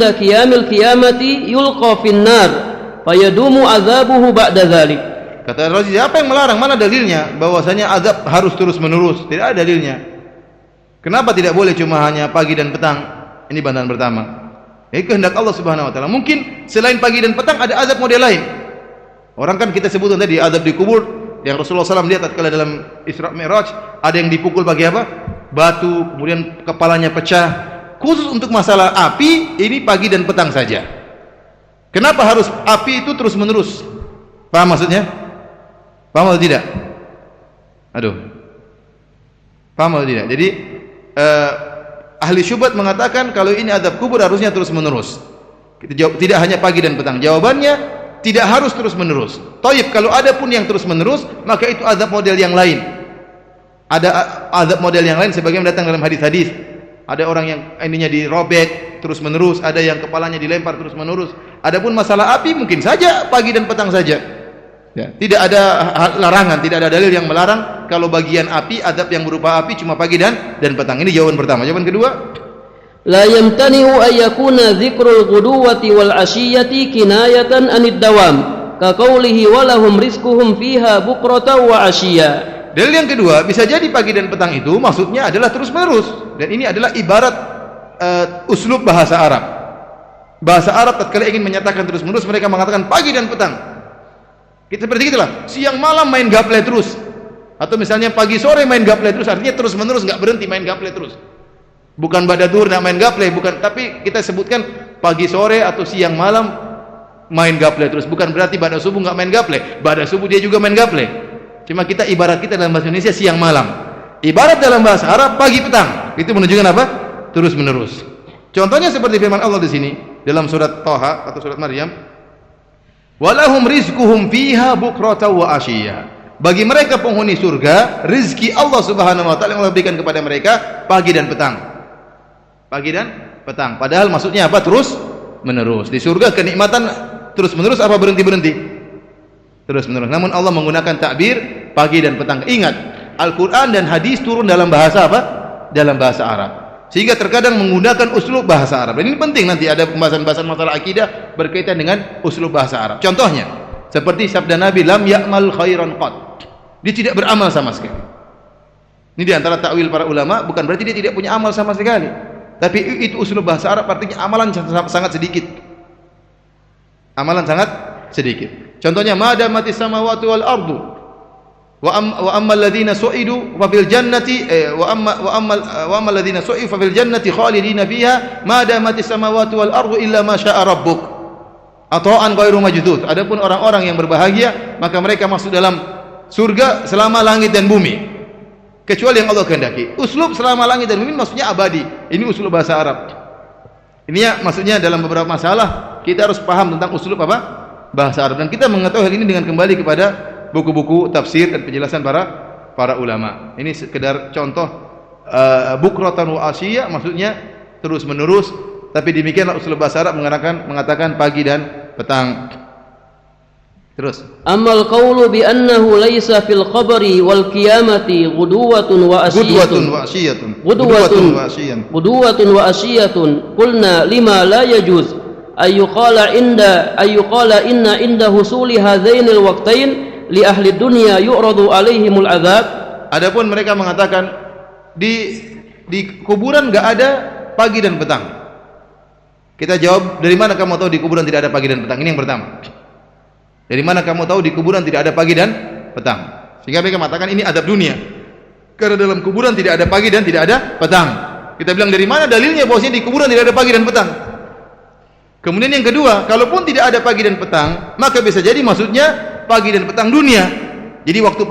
قيام القيامة يلقى في النار فيدوم عذابه بعد ذلك. Kata Razi, apa yang melarang? Mana dalilnya bahwasanya azab harus terus menerus? Tidak ada dalilnya. Kenapa tidak boleh cuma hanya pagi dan petang? Ini bantahan pertama. Ini kehendak Allah Subhanahu wa taala. Mungkin selain pagi dan petang ada azab model lain. Orang kan kita sebutkan tadi azab di kubur yang Rasulullah SAW lihat tatkala dalam Isra Mi'raj, ada yang dipukul pakai apa? Batu, kemudian kepalanya pecah. Khusus untuk masalah api, ini pagi dan petang saja. Kenapa harus api itu terus menerus? Paham maksudnya? Paham atau tidak? Aduh. Paham atau tidak? Jadi ahli syubhat mengatakan kalau ini azab kubur harusnya terus menerus. Kita jawab, tidak hanya pagi dan petang. Jawabannya tidak harus terus menerus. Taib, kalau ada pun yang terus menerus, maka itu azab model yang lain. Ada azab model yang lain sebagaimana datang dalam hadis-hadis. Ada orang yang ininya dirobek terus menerus, ada yang kepalanya dilempar terus menerus. Adapun masalah api mungkin saja pagi dan petang saja. Ya, tidak ada larangan, tidak ada dalil yang melarang kalau bagian api, azab yang berupa api cuma pagi dan petang. Ini jawaban pertama. Jawaban kedua, لا يمتنع أن يكون ذكر الغدوة والعشية كناية عن الدوام كقوله ولهم رزقهم فيها بكرة وعشيا. Dalil yang kedua, bisa jadi pagi dan petang itu maksudnya adalah terus menerus, dan ini adalah ibarat uslub bahasa Arab. Bahasa Arab tatkala ingin menyatakan terus menerus, mereka mengatakan pagi dan petang. Kita seperti itulah, siang malam main gaple terus, atau misalnya pagi sore main gaple terus, artinya terus menerus, nggak berhenti main gaple terus. Bukan pada duhur nak main gaple, bukan, tapi kita sebutkan pagi sore atau siang malam main gaple terus. Bukan berarti pada subuh nggak main gaple, pada subuh dia juga main gaple. Cuma kita ibarat kita dalam bahasa Indonesia siang malam, ibarat dalam bahasa Arab pagi petang. Itu menunjukkan apa? Terus menerus. Contohnya seperti firman Allah di sini dalam surat Thaha atau surat Maryam, walahum rizquhum fiha bukratan wa ashiya. Bagi mereka penghuni surga, rizki Allah Subhanahu wa taala yang Allah berikan kepada mereka pagi dan petang. Pagi dan petang. Padahal maksudnya apa? Terus menerus. Di surga kenikmatan terus menerus apa berhenti-berhenti? Terus menerus. Namun Allah menggunakan takbir pagi dan petang. Ingat, Al-Quran dan hadis turun dalam bahasa apa? Dalam bahasa Arab. Sehingga terkadang menggunakan uslub bahasa Arab. Dan ini penting, nanti ada pembahasan-pembahasan masalah akidah berkaitan dengan uslub bahasa Arab. Contohnya, seperti sabda Nabi, lam ya'mal khairan qad. Dia tidak beramal sama sekali. Ini diantara takwil para ulama, bukan berarti dia tidak punya amal sama sekali. Tapi itu usul bahasa Arab, artinya amalan sangat sedikit. Amalan sangat sedikit. Contohnya, madamati samawati wal ardu wa ammal ladzina su'idu fa fil jannati wa ammal ladzina su'idu fa fil jannati khalidina fiha madamati samawati wal ardu illa ma syaa rabbuk ata'an ghairu majdud. Adapun orang-orang yang berbahagia, maka mereka masuk dalam surga selama langit dan bumi, kecuali yang Allah kehendaki. Uslub selama langit dan bumi maksudnya abadi. Ini uslub bahasa Arab. Ini ya, maksudnya dalam beberapa masalah kita harus paham tentang uslub apa? Bahasa Arab. Dan kita mengetahui hal ini dengan kembali kepada buku-buku tafsir dan penjelasan para ulama. Ini sekedar contoh bukratan wa ashiya, maksudnya terus menerus. Tapi demikianlah uslub bahasa Arab mengatakan pagi dan petang. Terus. Amal qawlu bi annahu laysa fil qabri wal qiyamati ghuduwatun wa asiyatun. Ghuduwatun wa asiyatun. Qulna lima la yajuz ayyuqala inna inda husuli hadzainil waqtain li ahli dunya yu'radu alaihimul adzab. Adapun mereka mengatakan di kuburan enggak ada pagi dan petang. Kita jawab, dari mana kamu tahu di kuburan tidak ada pagi dan petang? Ini yang pertama. Dari mana kamu tahu di kuburan tidak ada pagi dan petang? Sehingga mereka mengatakan ini adab dunia. Karena dalam kuburan tidak ada pagi dan tidak ada petang. Kita bilang dari mana dalilnya bahwasanya di kuburan tidak ada pagi dan petang? Kemudian yang kedua, kalaupun tidak ada pagi dan petang, maka bisa jadi maksudnya pagi dan petang dunia. Jadi waktu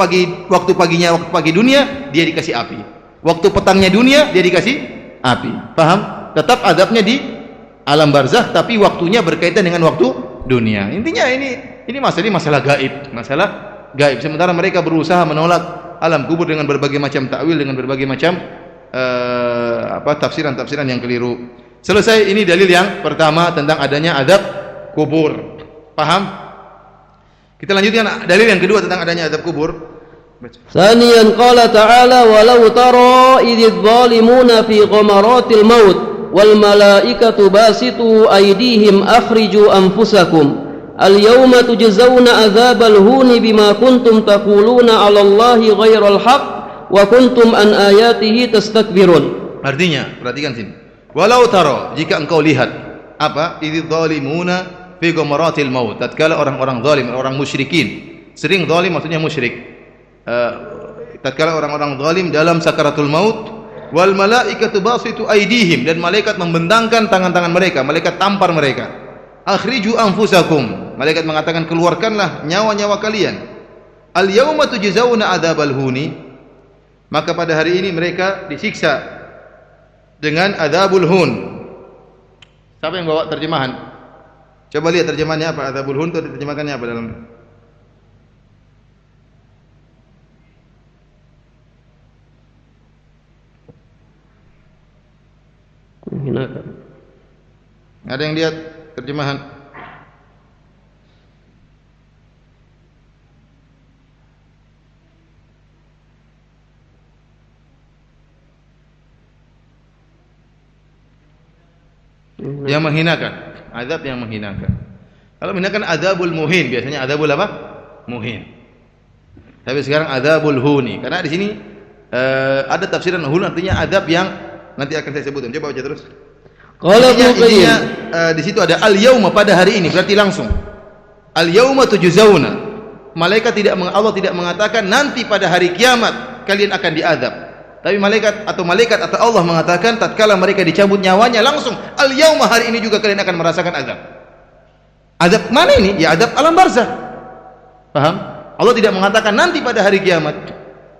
pagi dunia dia dikasih api. Waktu petangnya dunia dia dikasih api. Paham? Tetap adabnya di alam barzakh tapi waktunya berkaitan dengan waktu dunia. Intinya ini masalah gaib, Sementara mereka berusaha menolak alam kubur dengan berbagai macam takwil, dengan berbagai macam tafsiran-tafsiran yang keliru. Selesai, ini dalil yang pertama tentang adanya adab kubur. Paham? Kita lanjutkan dalil yang kedua tentang adanya adab kubur. Tsaniyan qala ta'ala walau tara idzal zalimuna fi ghamaratil maut wal malaikatu basitu aydihim akhriju anfusakum al-yawma tujzauna adzabal huni bima kuntum taquluna 'ala Allahi ghairal haqq wa kuntum an ayatihi tastakbirun. Artinya, perhatikan sini. Walau taro, jika engkau lihat apa? Idzal zalimuna fi ghamaratil maut. Tatkala orang-orang zalim, orang musyrikin. Sering zalim maksudnya musyrik. Tatkala orang-orang zalim dalam sakaratul maut, wal malaikatu basitu aydihim, dan malaikat membentangkan tangan-tangan mereka, malaikat tampar mereka. Akhriju anfusakum, malaikat mengatakan keluarkanlah nyawa-nyawa kalian. Al yauma tujzauna adzabal huni, maka pada hari ini mereka disiksa dengan adzabul hun. Siapa yang bawa terjemahan? Coba lihat terjemahannya apa? Adzabul hun itu diterjemahkannya apa dalam? Ada yang lihat terjemahan? Yang menghinakan, azab yang menghinakan. Kalau menghinakan azabul muhin, biasanya azabul apa? Muhin. Tapi sekarang azabul huni, karena di sini ada tafsiran hun artinya azab yang nanti akan saya sebutkan. Coba baca terus. Kalau intinya di situ ada al yauma, pada hari ini, berarti langsung al yauma tujzauna. Allah tidak mengatakan nanti pada hari kiamat kalian akan diazab. Tapi malaikat atau Allah mengatakan tatkala mereka dicabut nyawanya langsung al yauma, hari ini juga kalian akan merasakan azab. Azab mana ini? Ya azab alam barzakh. Paham? Allah tidak mengatakan nanti pada hari kiamat.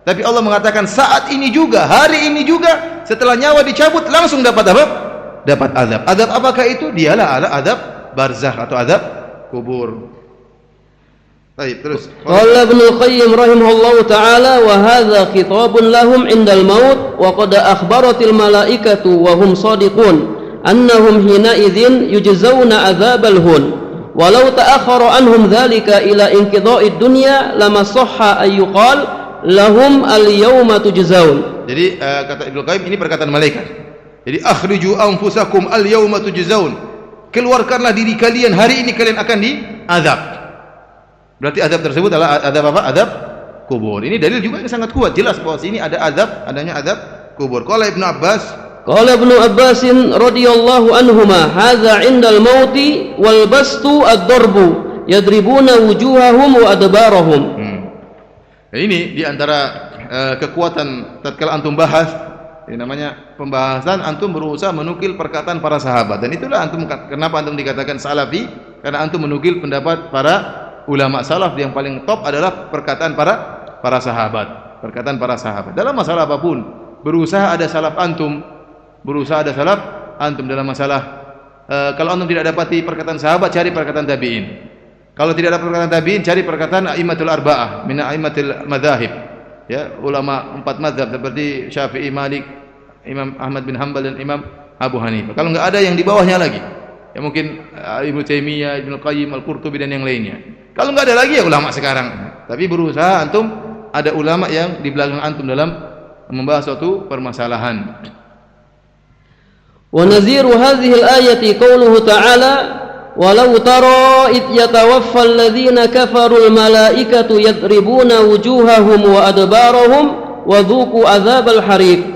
Tapi Allah mengatakan saat ini juga, hari ini juga, setelah nyawa dicabut langsung dapat apa? Dapat azab. Azab apakah itu? Dialah azab barzakh atau azab kubur. Baik, terus. Qala Ibnu Qayyim rahimahullahu taala wa hadza khitabun lahum indal maut wa qad akhbaratil malaikatu wa hum shadiqun annahum hina idzin yujzauna adzabal hun. Walau ta'akhkhara anhum dzalika ila inqidha'id dunya lama sahha ayyuqal lahum al-yawma tujzaun. Jadi kata Ibnu Qayyim ini perkataan malaikat. Jadi akhriju anfusakum al-yawma tujzaun. Keluarkanlah diri kalian, hari ini kalian akan diazab. Berarti azab tersebut adalah azab apa? Azab kubur. Ini dalil juga yang sangat kuat, jelas bahwa sini ada adanya azab kubur. Qala Ibnu Abbas radhiyallahu anhuma hadza 'indal mauti wal bastu ad-darbu yadribuna wujuhahum wa adbarahum. Ini di antara kekuatan tatkala antum bahas, ini namanya pembahasan, antum berusaha menukil perkataan para sahabat, dan itulah antum, kenapa antum dikatakan salafi, karena antum menukil pendapat para ulama salaf. Yang paling top adalah perkataan para sahabat, perkataan para sahabat dalam masalah apapun. Berusaha ada salaf antum dalam masalah kalau antum tidak dapati perkataan sahabat, cari perkataan tabi'in. Kalau tidak ada perkataan tabi'in, cari perkataan a'immatul arba'ah min a'immatil madzahib, ya, ulama 4 mazhab seperti Syafi'i, Malik, Imam Ahmad bin Hanbal dan Imam Abu Hanifah. Kalau enggak ada yang di bawahnya lagi, ya mungkin Ibnu Taimiyah, Ibnu Qayyim, Al-Qurtubi dan yang lainnya. Kalau nggak ada lagi ya ulama sekarang. Tapi berusaha antum ada ulama yang di belakang antum dalam membahas suatu permasalahan. Wa naziru hadhihi al-ayati qauluhu ta'ala walau tara id yatawaffa alladhina kafaru al-malaikatu yadribuna wujuhahum wa adbarahum wa dhuqu adzabal hariq.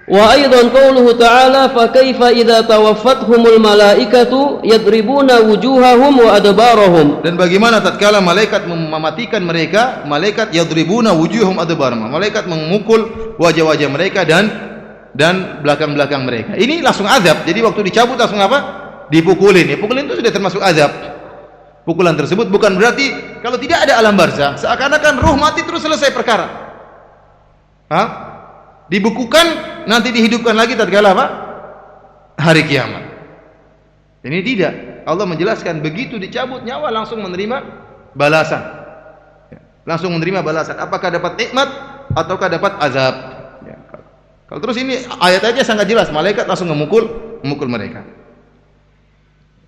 Wa aidan qauluhu ta'ala fa kaifa idza tawaffathumul malaikatu yadribuna wujuhahum wa adbarahum. Dan bagaimana tatkala malaikat mematikan mereka, malaikat yadribuna wujuhum adbarahum. Malaikat memukul wajah-wajah mereka dan belakang-belakang mereka. Ini langsung azab. Jadi waktu dicabut langsung apa? Dipukulin. Ya, pukulin itu sudah termasuk azab. Pukulan tersebut bukan berarti kalau tidak ada alam barzah, seakan-akan ruh mati terus selesai perkara. Hah? Dibukukan, nanti dihidupkan lagi tatkala apa? Hari kiamat. Ini tidak. Allah menjelaskan begitu dicabut nyawa langsung menerima balasan. Langsung menerima balasan. Apakah dapat nikmat ataukah dapat azab? Ya. Kalau terus ini ayat-ayatnya sangat jelas, malaikat langsung memukul mereka.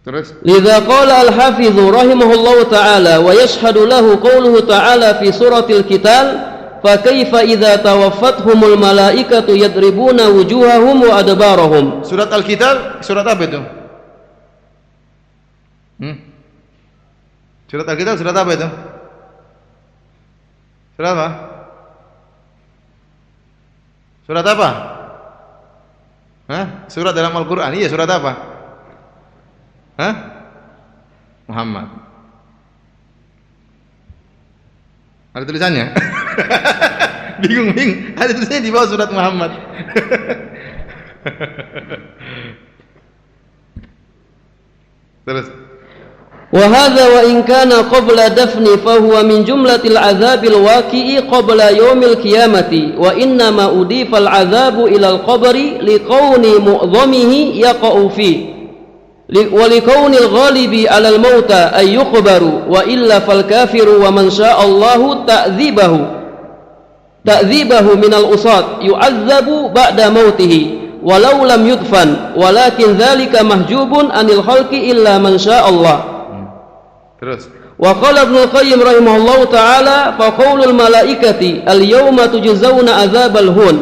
Terus Lidza qala al-hafiz rahimahullahu ta'ala wa yashhadu lahu qawluhu ta'ala fi suratil Qital fa kaifa idza tawaffathumul malaikatu yadribuna wujuhahum wa adbarahum. Surat Al-Qital, surat apa itu? Surat Al-Qital surat apa itu? Surat apa? Surat apa? Hah? Surat dalam Al-Qur'an. Iya, surat apa? Hah? Muhammad. Ada tulisannya? Bingung. Ada tulisannya di bawah surat Muhammad. Terus. وهذا وإن كان قبل دفن فهو من جملة العذاب الواقع قبل يوم القيامة وإنما أضيف العذاب إلى القبر لكون معظمه يقع فيه ولكون الغالب على الموتى أن يخبروا وإلا فالكافر ومن شاء الله تأذيبه من الأصاد يعذب بعد موته ولو لم يدفن ولكن ذلك محجوب عن الخلق إلا من شاء الله. Terus. وقال ابن القيم رحمه الله تعالى فقول الملائكة اليوم تجزون عذاب الهون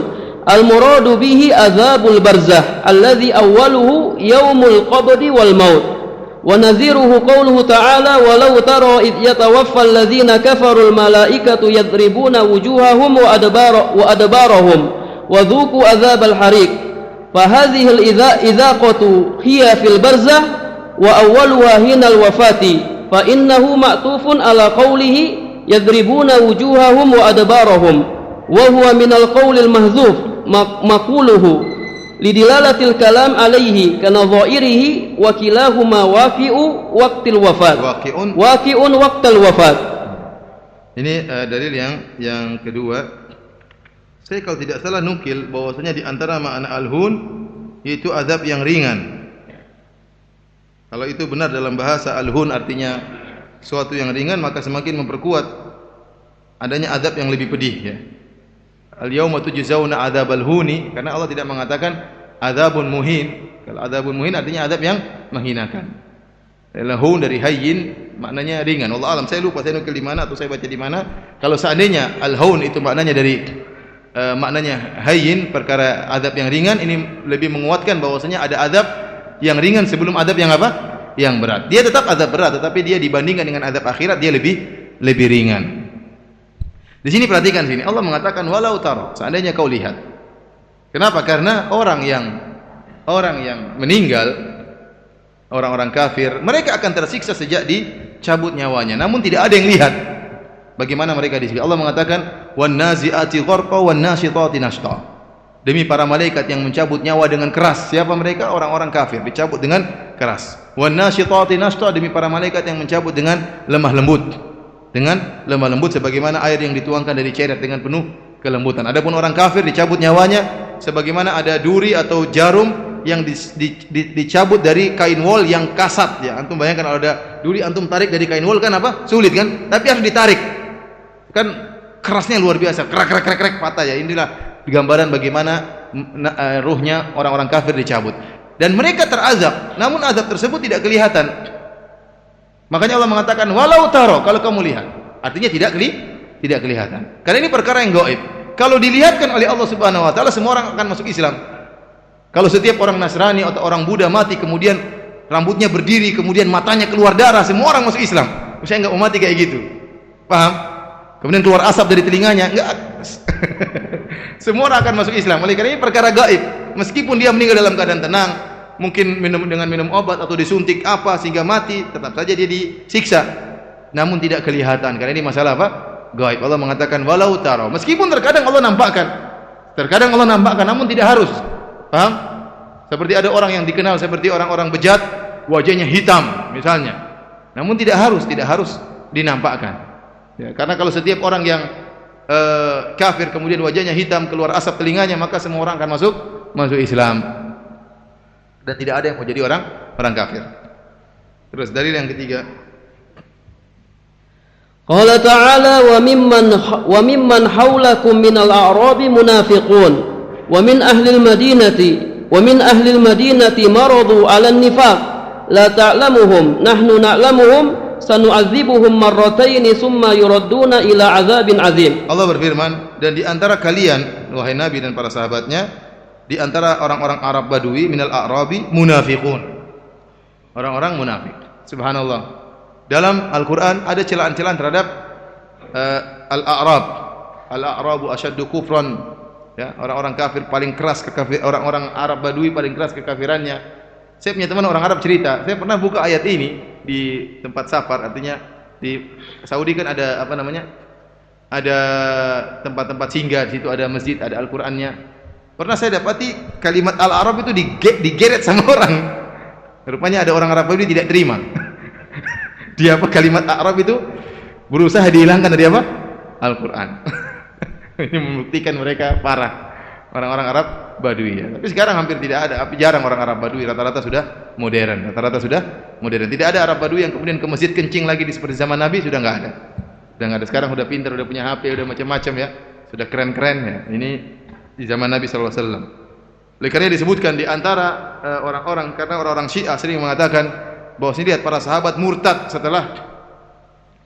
المراد به عذاب البرزخ الذي أوله يوم القبر والموت ونذيره قوله تعالى ولو ترى إذ يتوفى الذين كفروا الملائكة يضربون وجوههم وأدبارهم وذوقوا عذاب الحريق فهذه الإذاقة هي في البرزخ وأولها هنا الوفاة فإنه معطوف على قوله يضربون وجوههم وأدبارهم وهو من القول المحذوف مقوله لدلالة الكلام عليه كنظائره وكلاهما واقع وقت الوفاة واقع وقت الوفاة. Ini dalil yang kedua. Saya kalau tidak salah nukil bahwasanya di antara makna al-hun yaitu azab yang ringan. Kalau itu benar dalam bahasa al-hun artinya suatu yang ringan, maka semakin memperkuat adanya azab yang lebih pedih ya. Al-yauma tujzauna adzabal huni, karena Allah tidak mengatakan adzabun muhin. Kalau adzabun muhin artinya azab yang menghinakan. Al-hun dari hayyin maknanya ringan. Allah alam, saya lupa saya nukil di mana atau saya baca di mana. Kalau seandainya al-hun itu maknanya dari maknanya hayyin, perkara azab yang ringan, ini lebih menguatkan bahwasanya ada azab yang ringan sebelum azab yang apa? Yang berat. Dia tetap azab berat, tetapi dia dibandingkan dengan azab akhirat dia lebih ringan. Di sini perhatikan sini, Allah mengatakan walau tara, seandainya kau lihat. Kenapa? Karena orang yang meninggal, orang-orang kafir, mereka akan tersiksa sejak dicabut nyawanya. Namun tidak ada yang lihat bagaimana mereka disiksa. Allah mengatakan wan nazi'ati gharqa wan nasyitati nashta. Demi para malaikat yang mencabut nyawa dengan keras. Siapa mereka? Orang-orang kafir, dicabut dengan keras. Wan nasyitati nashta, demi para malaikat yang mencabut dengan lemah lembut. Dengan lemah lembut sebagaimana air yang dituangkan dari ceret dengan penuh kelembutan. Adapun orang kafir dicabut nyawanya sebagaimana ada duri atau jarum yang dicabut dari kain wol yang kasat ya. Antum bayangkan kalau ada duri antum tarik dari kain wol kan apa? Sulit kan? Tapi harus ditarik. Kan kerasnya luar biasa. Krek patah ya. Inilah gambaran bagaimana ruhnya orang-orang kafir dicabut. Dan mereka terazab, namun azab tersebut tidak kelihatan. Makanya Allah mengatakan walau taro, kalau kamu lihat. Artinya tidak kelihatan. Karena ini perkara yang gaib. Kalau dilihatkan oleh Allah Subhanahu wa taala, semua orang akan masuk Islam. Kalau setiap orang Nasrani atau orang Buddha mati kemudian rambutnya berdiri, kemudian matanya keluar darah, semua orang masuk Islam. Saya enggak mau mati kayak gitu. Paham? Kemudian keluar asap dari telinganya, enggak. Semua orang akan masuk Islam. Oleh karena ini perkara gaib. Meskipun dia meninggal dalam keadaan tenang, mungkin minum obat atau disuntik apa sehingga mati, tetap saja dia disiksa. Namun tidak kelihatan. Karena ini masalah apa? Gaib. Allah mengatakan walau taro. Meskipun terkadang Allah nampakkan. Terkadang Allah nampakkan, namun tidak harus. Paham? Seperti ada orang yang dikenal seperti orang-orang bejat, wajahnya hitam misalnya. Namun tidak harus dinampakkan. Ya, karena kalau setiap orang yang kafir kemudian wajahnya hitam, keluar asap telinganya, maka semua orang akan masuk Islam. Dan tidak ada yang mau jadi orang kafir. Terus dalil yang ketiga. Qala ta'ala wa mimman haulakum minal a'rabi munafiqun wa min ahlil madinati maradu 'alan nifaq la ta'lamuhum nahnu na'lamuhum sanu'adzibuhum marrataini summa yuradduna ila 'adzabin 'adzim. Allah berfirman, dan di antara kalian wahai Nabi dan para sahabatnya, di antara orang-orang Arab Badui minal a'rabi munafiqun. Orang-orang munafik. Subhanallah. Dalam Al-Qur'an ada celaan-celaan terhadap al-a'rab. Al-a'rabu asyaddu kufran. Ya, orang-orang kafir paling keras orang-orang Arab Badui paling keras kekafirannya. Saya punya teman orang Arab cerita, saya pernah buka ayat ini di tempat safar, artinya di Saudi kan ada apa namanya? Ada tempat-tempat singgah, di situ ada masjid, ada Al-Qur'annya. Pernah saya dapati kalimat al-Arab itu digeret sama orang. Rupanya ada orang Arab Badui tidak terima. Dia apa kalimat Arab itu berusaha dihilangkan dari apa? Al-Qur'an. Ini membuktikan mereka parah. Orang-orang Arab Badui ya. Tapi sekarang hampir tidak ada, jarang orang Arab Badui, rata-rata sudah modern. Tidak ada Arab Badui yang kemudian ke masjid kencing lagi seperti zaman Nabi, sudah enggak ada. Sudah enggak ada. Sekarang sudah pintar, sudah punya HP, sudah macam-macam ya. Sudah keren-keren ya. Ini di zaman Nabi sallallahu alaihi wasallam. Oleh karena disebutkan di antara orang-orang, karena orang-orang Syiah sering mengatakan bahwa sini lihat para sahabat murtad setelah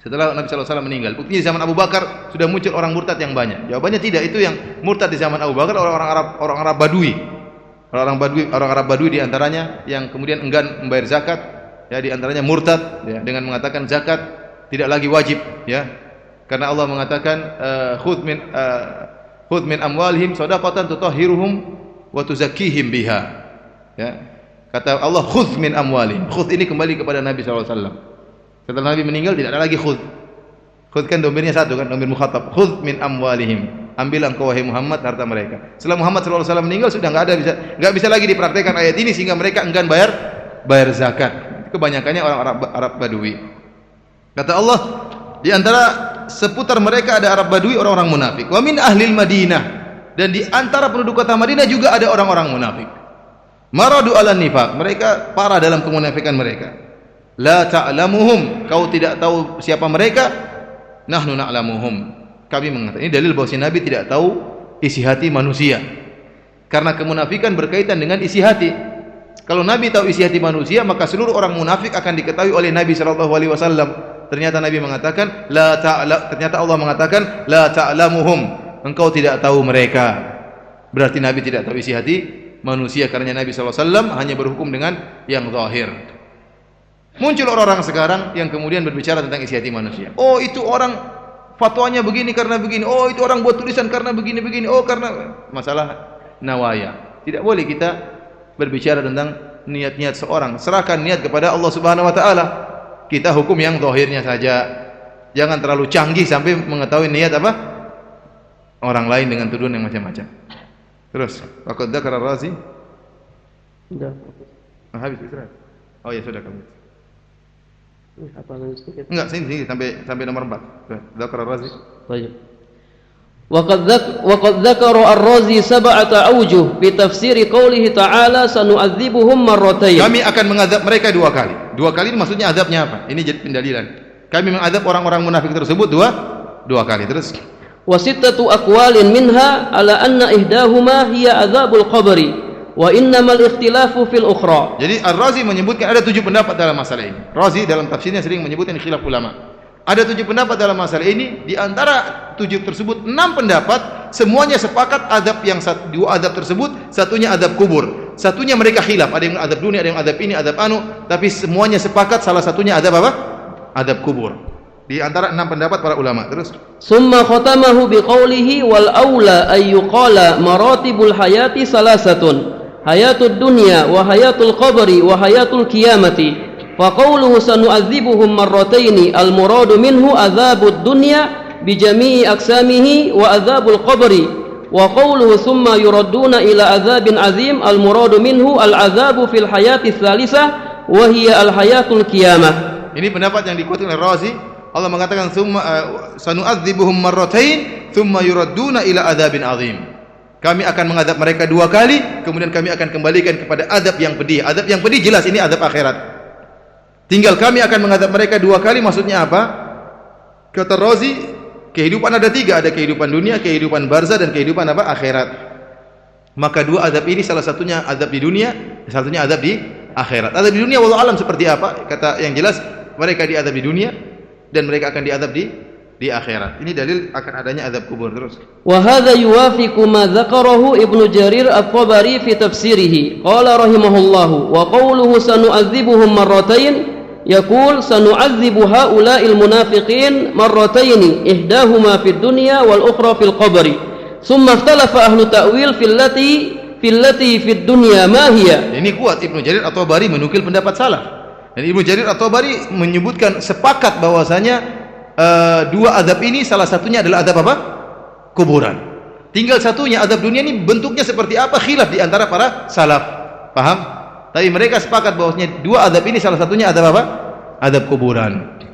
Nabi sallallahu alaihi wasallam meninggal. Buktinya di zaman Abu Bakar sudah muncul orang murtad yang banyak. Jawabannya tidak, itu yang murtad di zaman Abu Bakar orang Arab Badui. Orang Arab Badui di antaranya yang kemudian enggan membayar zakat, ya di antaranya murtad ya, dengan mengatakan zakat tidak lagi wajib ya. Karena Allah mengatakan khudh min amwalihim shadaqatan tutahhiruhum wa tuzakkihim biha. Ya. Kata Allah khudh min amwalihim. Khudh ini kembali kepada Nabi sallallahu alaihi wasallam. Setelah Nabi meninggal tidak ada lagi khudh. Khudh kan domirnya satu kan, domir mukhatab. Khudh min amwalihim. Ambil engkau wahai Muhammad harta mereka. Setelah Muhammad sallallahu alaihi wasallam meninggal sudah enggak bisa lagi dipraktikkan ayat ini sehingga mereka enggan bayar zakat. Kebanyakannya orang Arab Badui. Kata Allah, di antara seputar mereka ada Arab Badui, orang-orang munafik. Wa min ahlil Madinah, dan di antara penduduk kota Madinah juga ada orang-orang munafik. Maradu 'alan nifaq, mereka parah dalam kemunafikan mereka. La ta'lamuhum, kau tidak tahu siapa mereka. Nahnu na'lamuhum, kami mengatakan. Ini dalil bahwa si Nabi tidak tahu isi hati manusia. Karena kemunafikan berkaitan dengan isi hati. Kalau Nabi tahu isi hati manusia, maka seluruh orang munafik akan diketahui oleh Nabi sallallahu alaihi wasallam. Ternyata Nabi mengatakan ternyata Allah mengatakan la ta'lamuhum, engkau tidak tahu mereka. Berarti Nabi tidak tahu isi hati manusia, karena Nabi sallallahu alaihi wasallam hanya berhukum dengan yang zahir. Muncul orang-orang sekarang yang kemudian berbicara tentang isi hati manusia. Oh, itu orang fatwanya begini karena begini. Oh, itu orang buat tulisan karena begini-begini. Oh, karena masalah nawaya. Tidak boleh kita berbicara tentang niat-niat seorang. Serahkan niat kepada Allah Subhanahu wa taala. Kita hukum yang zahirnya saja. Jangan terlalu canggih sampai mengetahui niat apa orang lain dengan tuduhan yang macam-macam. Terus, waqad dzakara Ar-Razi. Sudah. Habis istirahat. Oh ya sudah kamu. Hafalan sedikit. Enggak, sini sampai nomor 4. Dzakara Ar-Razi. Baik. Waqad dzakara Ar-Razi sab'ata awjuh bi tafsir qoulihi ta'ala sanu'adzibuhum marratain. Kami akan mengazab mereka dua kali. Dua kali ini maksudnya azabnya apa? Ini jadi pendalilan. Kami mengazab orang-orang munafik tersebut dua kali. Terus wa sittatu aqwalin minha ala anna ihdahuma hiya adzabul qabri wa innamal ikhtilafu fil ukhra. Jadi Ar-Razi menyebutkan ada 7 pendapat dalam masalah ini. Razi dalam tafsirnya sering menyebutkan khilaf ulama. Ada 7 pendapat dalam masalah ini. Di antara 7 tersebut 6 pendapat semuanya sepakat adab yang 2 adab tersebut, satunya adab kubur, satunya mereka khilaf. Ada yang adab dunia, ada yang adab ini, adab anu, tapi semuanya sepakat salah satunya adab apa? Adab kubur. Di antara 6 pendapat para ulama. Terus Summa khatamahu biqaulihi wal aula ay yuqala maratibul hayati salasatun. Hayatud dunya wa hayatul qabri wa hayatul qiyamati. Fa qawluhu sanu'adzibuhum marrataini al muradu minhu adzabud dunya bi jami'i aqsamihi wa adzabul qabri. Wa qawluhu thumma yuradduna ila adzabin azim al muradu minhu al adzabu fil hayati tsalisah wa hiya al hayatul qiyamah. ini pendapat yang dikutip oleh Razi. Allah mengatakan sanu'adzibuhum marratain thumma yuradduna ila adzabin azim. Kami akan mengadab mereka 2 kali, kemudian kami akan kembalikan kepada adab yang pedih. Adab yang pedih jelas ini adab akhirat. Tinggal kami akan mengadab mereka 2 kali, maksudnya apa? Kata Razi, kehidupan ada 3, ada kehidupan dunia, kehidupan barzah, dan kehidupan apa? Akhirat. Maka 2 adab ini salah satunya adab di dunia, salah satunya adab di akhirat. Adab di dunia wallahu alam seperti apa? Kata yang jelas mereka diadab di dunia dan mereka akan diadab di akhirat. Ini dalil akan adanya adab kubur. Terus Wa hadza yuwafiqu ma dzakarahu Ibnu Jarir At-Tabari fi tafsirihi. Qala rahimahullahu wa qawluhu sanu'adzibuhum marratain yaqul sanu'adzibu haula'il munafiqin marrataini ihdahuma fid dunya wal ukhra fil qabri. Tsumma ikhtalafa ahlu ta'wil fillati fid dunya ma hiya. ini kuat Ibnu Jarir At-Tabari menukil pendapat salaf. Dan Ibnu Jarir At-Tabari menyebutkan sepakat bahwasanya 2 adab ini salah satunya adalah adab apa? Kuburan. Tinggal satunya adab dunia ini bentuknya seperti apa? Khilaf di antara para salaf. Paham? Tapi mereka sepakat bahwasanya 2 adab ini salah satunya adab apa? Adab kuburan.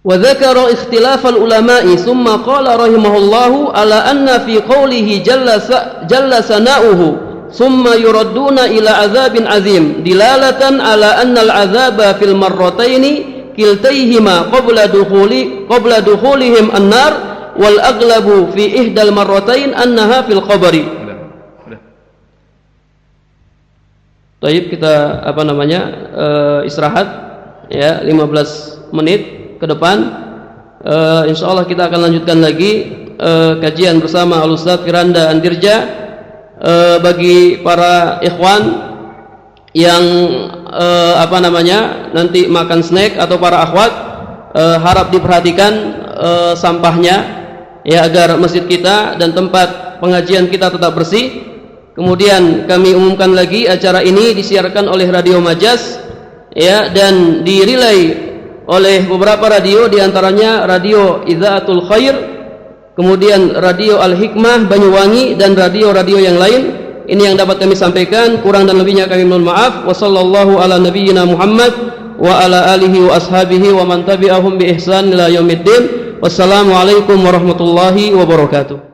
Wa dzakara ikhtilaf al-ulama'i thumma qala rahimahullahu ala anna fi qawlihi jalla sana'uhu thumma yuradduna ila azabin azim dilalatan ala anna al-azaba fil marrataini kiltaihima qabla dukhulihim an-nar wal aglabu fi ihdal marratain annaha fil qabri. Baik, kita istirahat ya 15 menit ke depan. Insyaallah kita akan lanjutkan lagi kajian bersama Al-Ustaz Firanda Andirja. Bagi para ikhwan yang nanti makan snack atau para akhwat, harap diperhatikan sampahnya ya, agar masjid kita dan tempat pengajian kita tetap bersih. Kemudian kami umumkan lagi acara ini disiarkan oleh Radio Majaz ya, dan dirilai oleh beberapa radio, diantaranya Radio Idzaatul Khair, kemudian Radio Al-Hikmah Banyuwangi, dan radio-radio yang lain. Ini yang dapat kami sampaikan, kurang dan lebihnya kami mohon maaf. Wassallallahu ala nabiyyina Muhammad wa ala alihi wa ashabihi wa man tabi'ahum bi ihsan ila yaumiddin. Wassalamualaikum warahmatullahi wabarakatuh.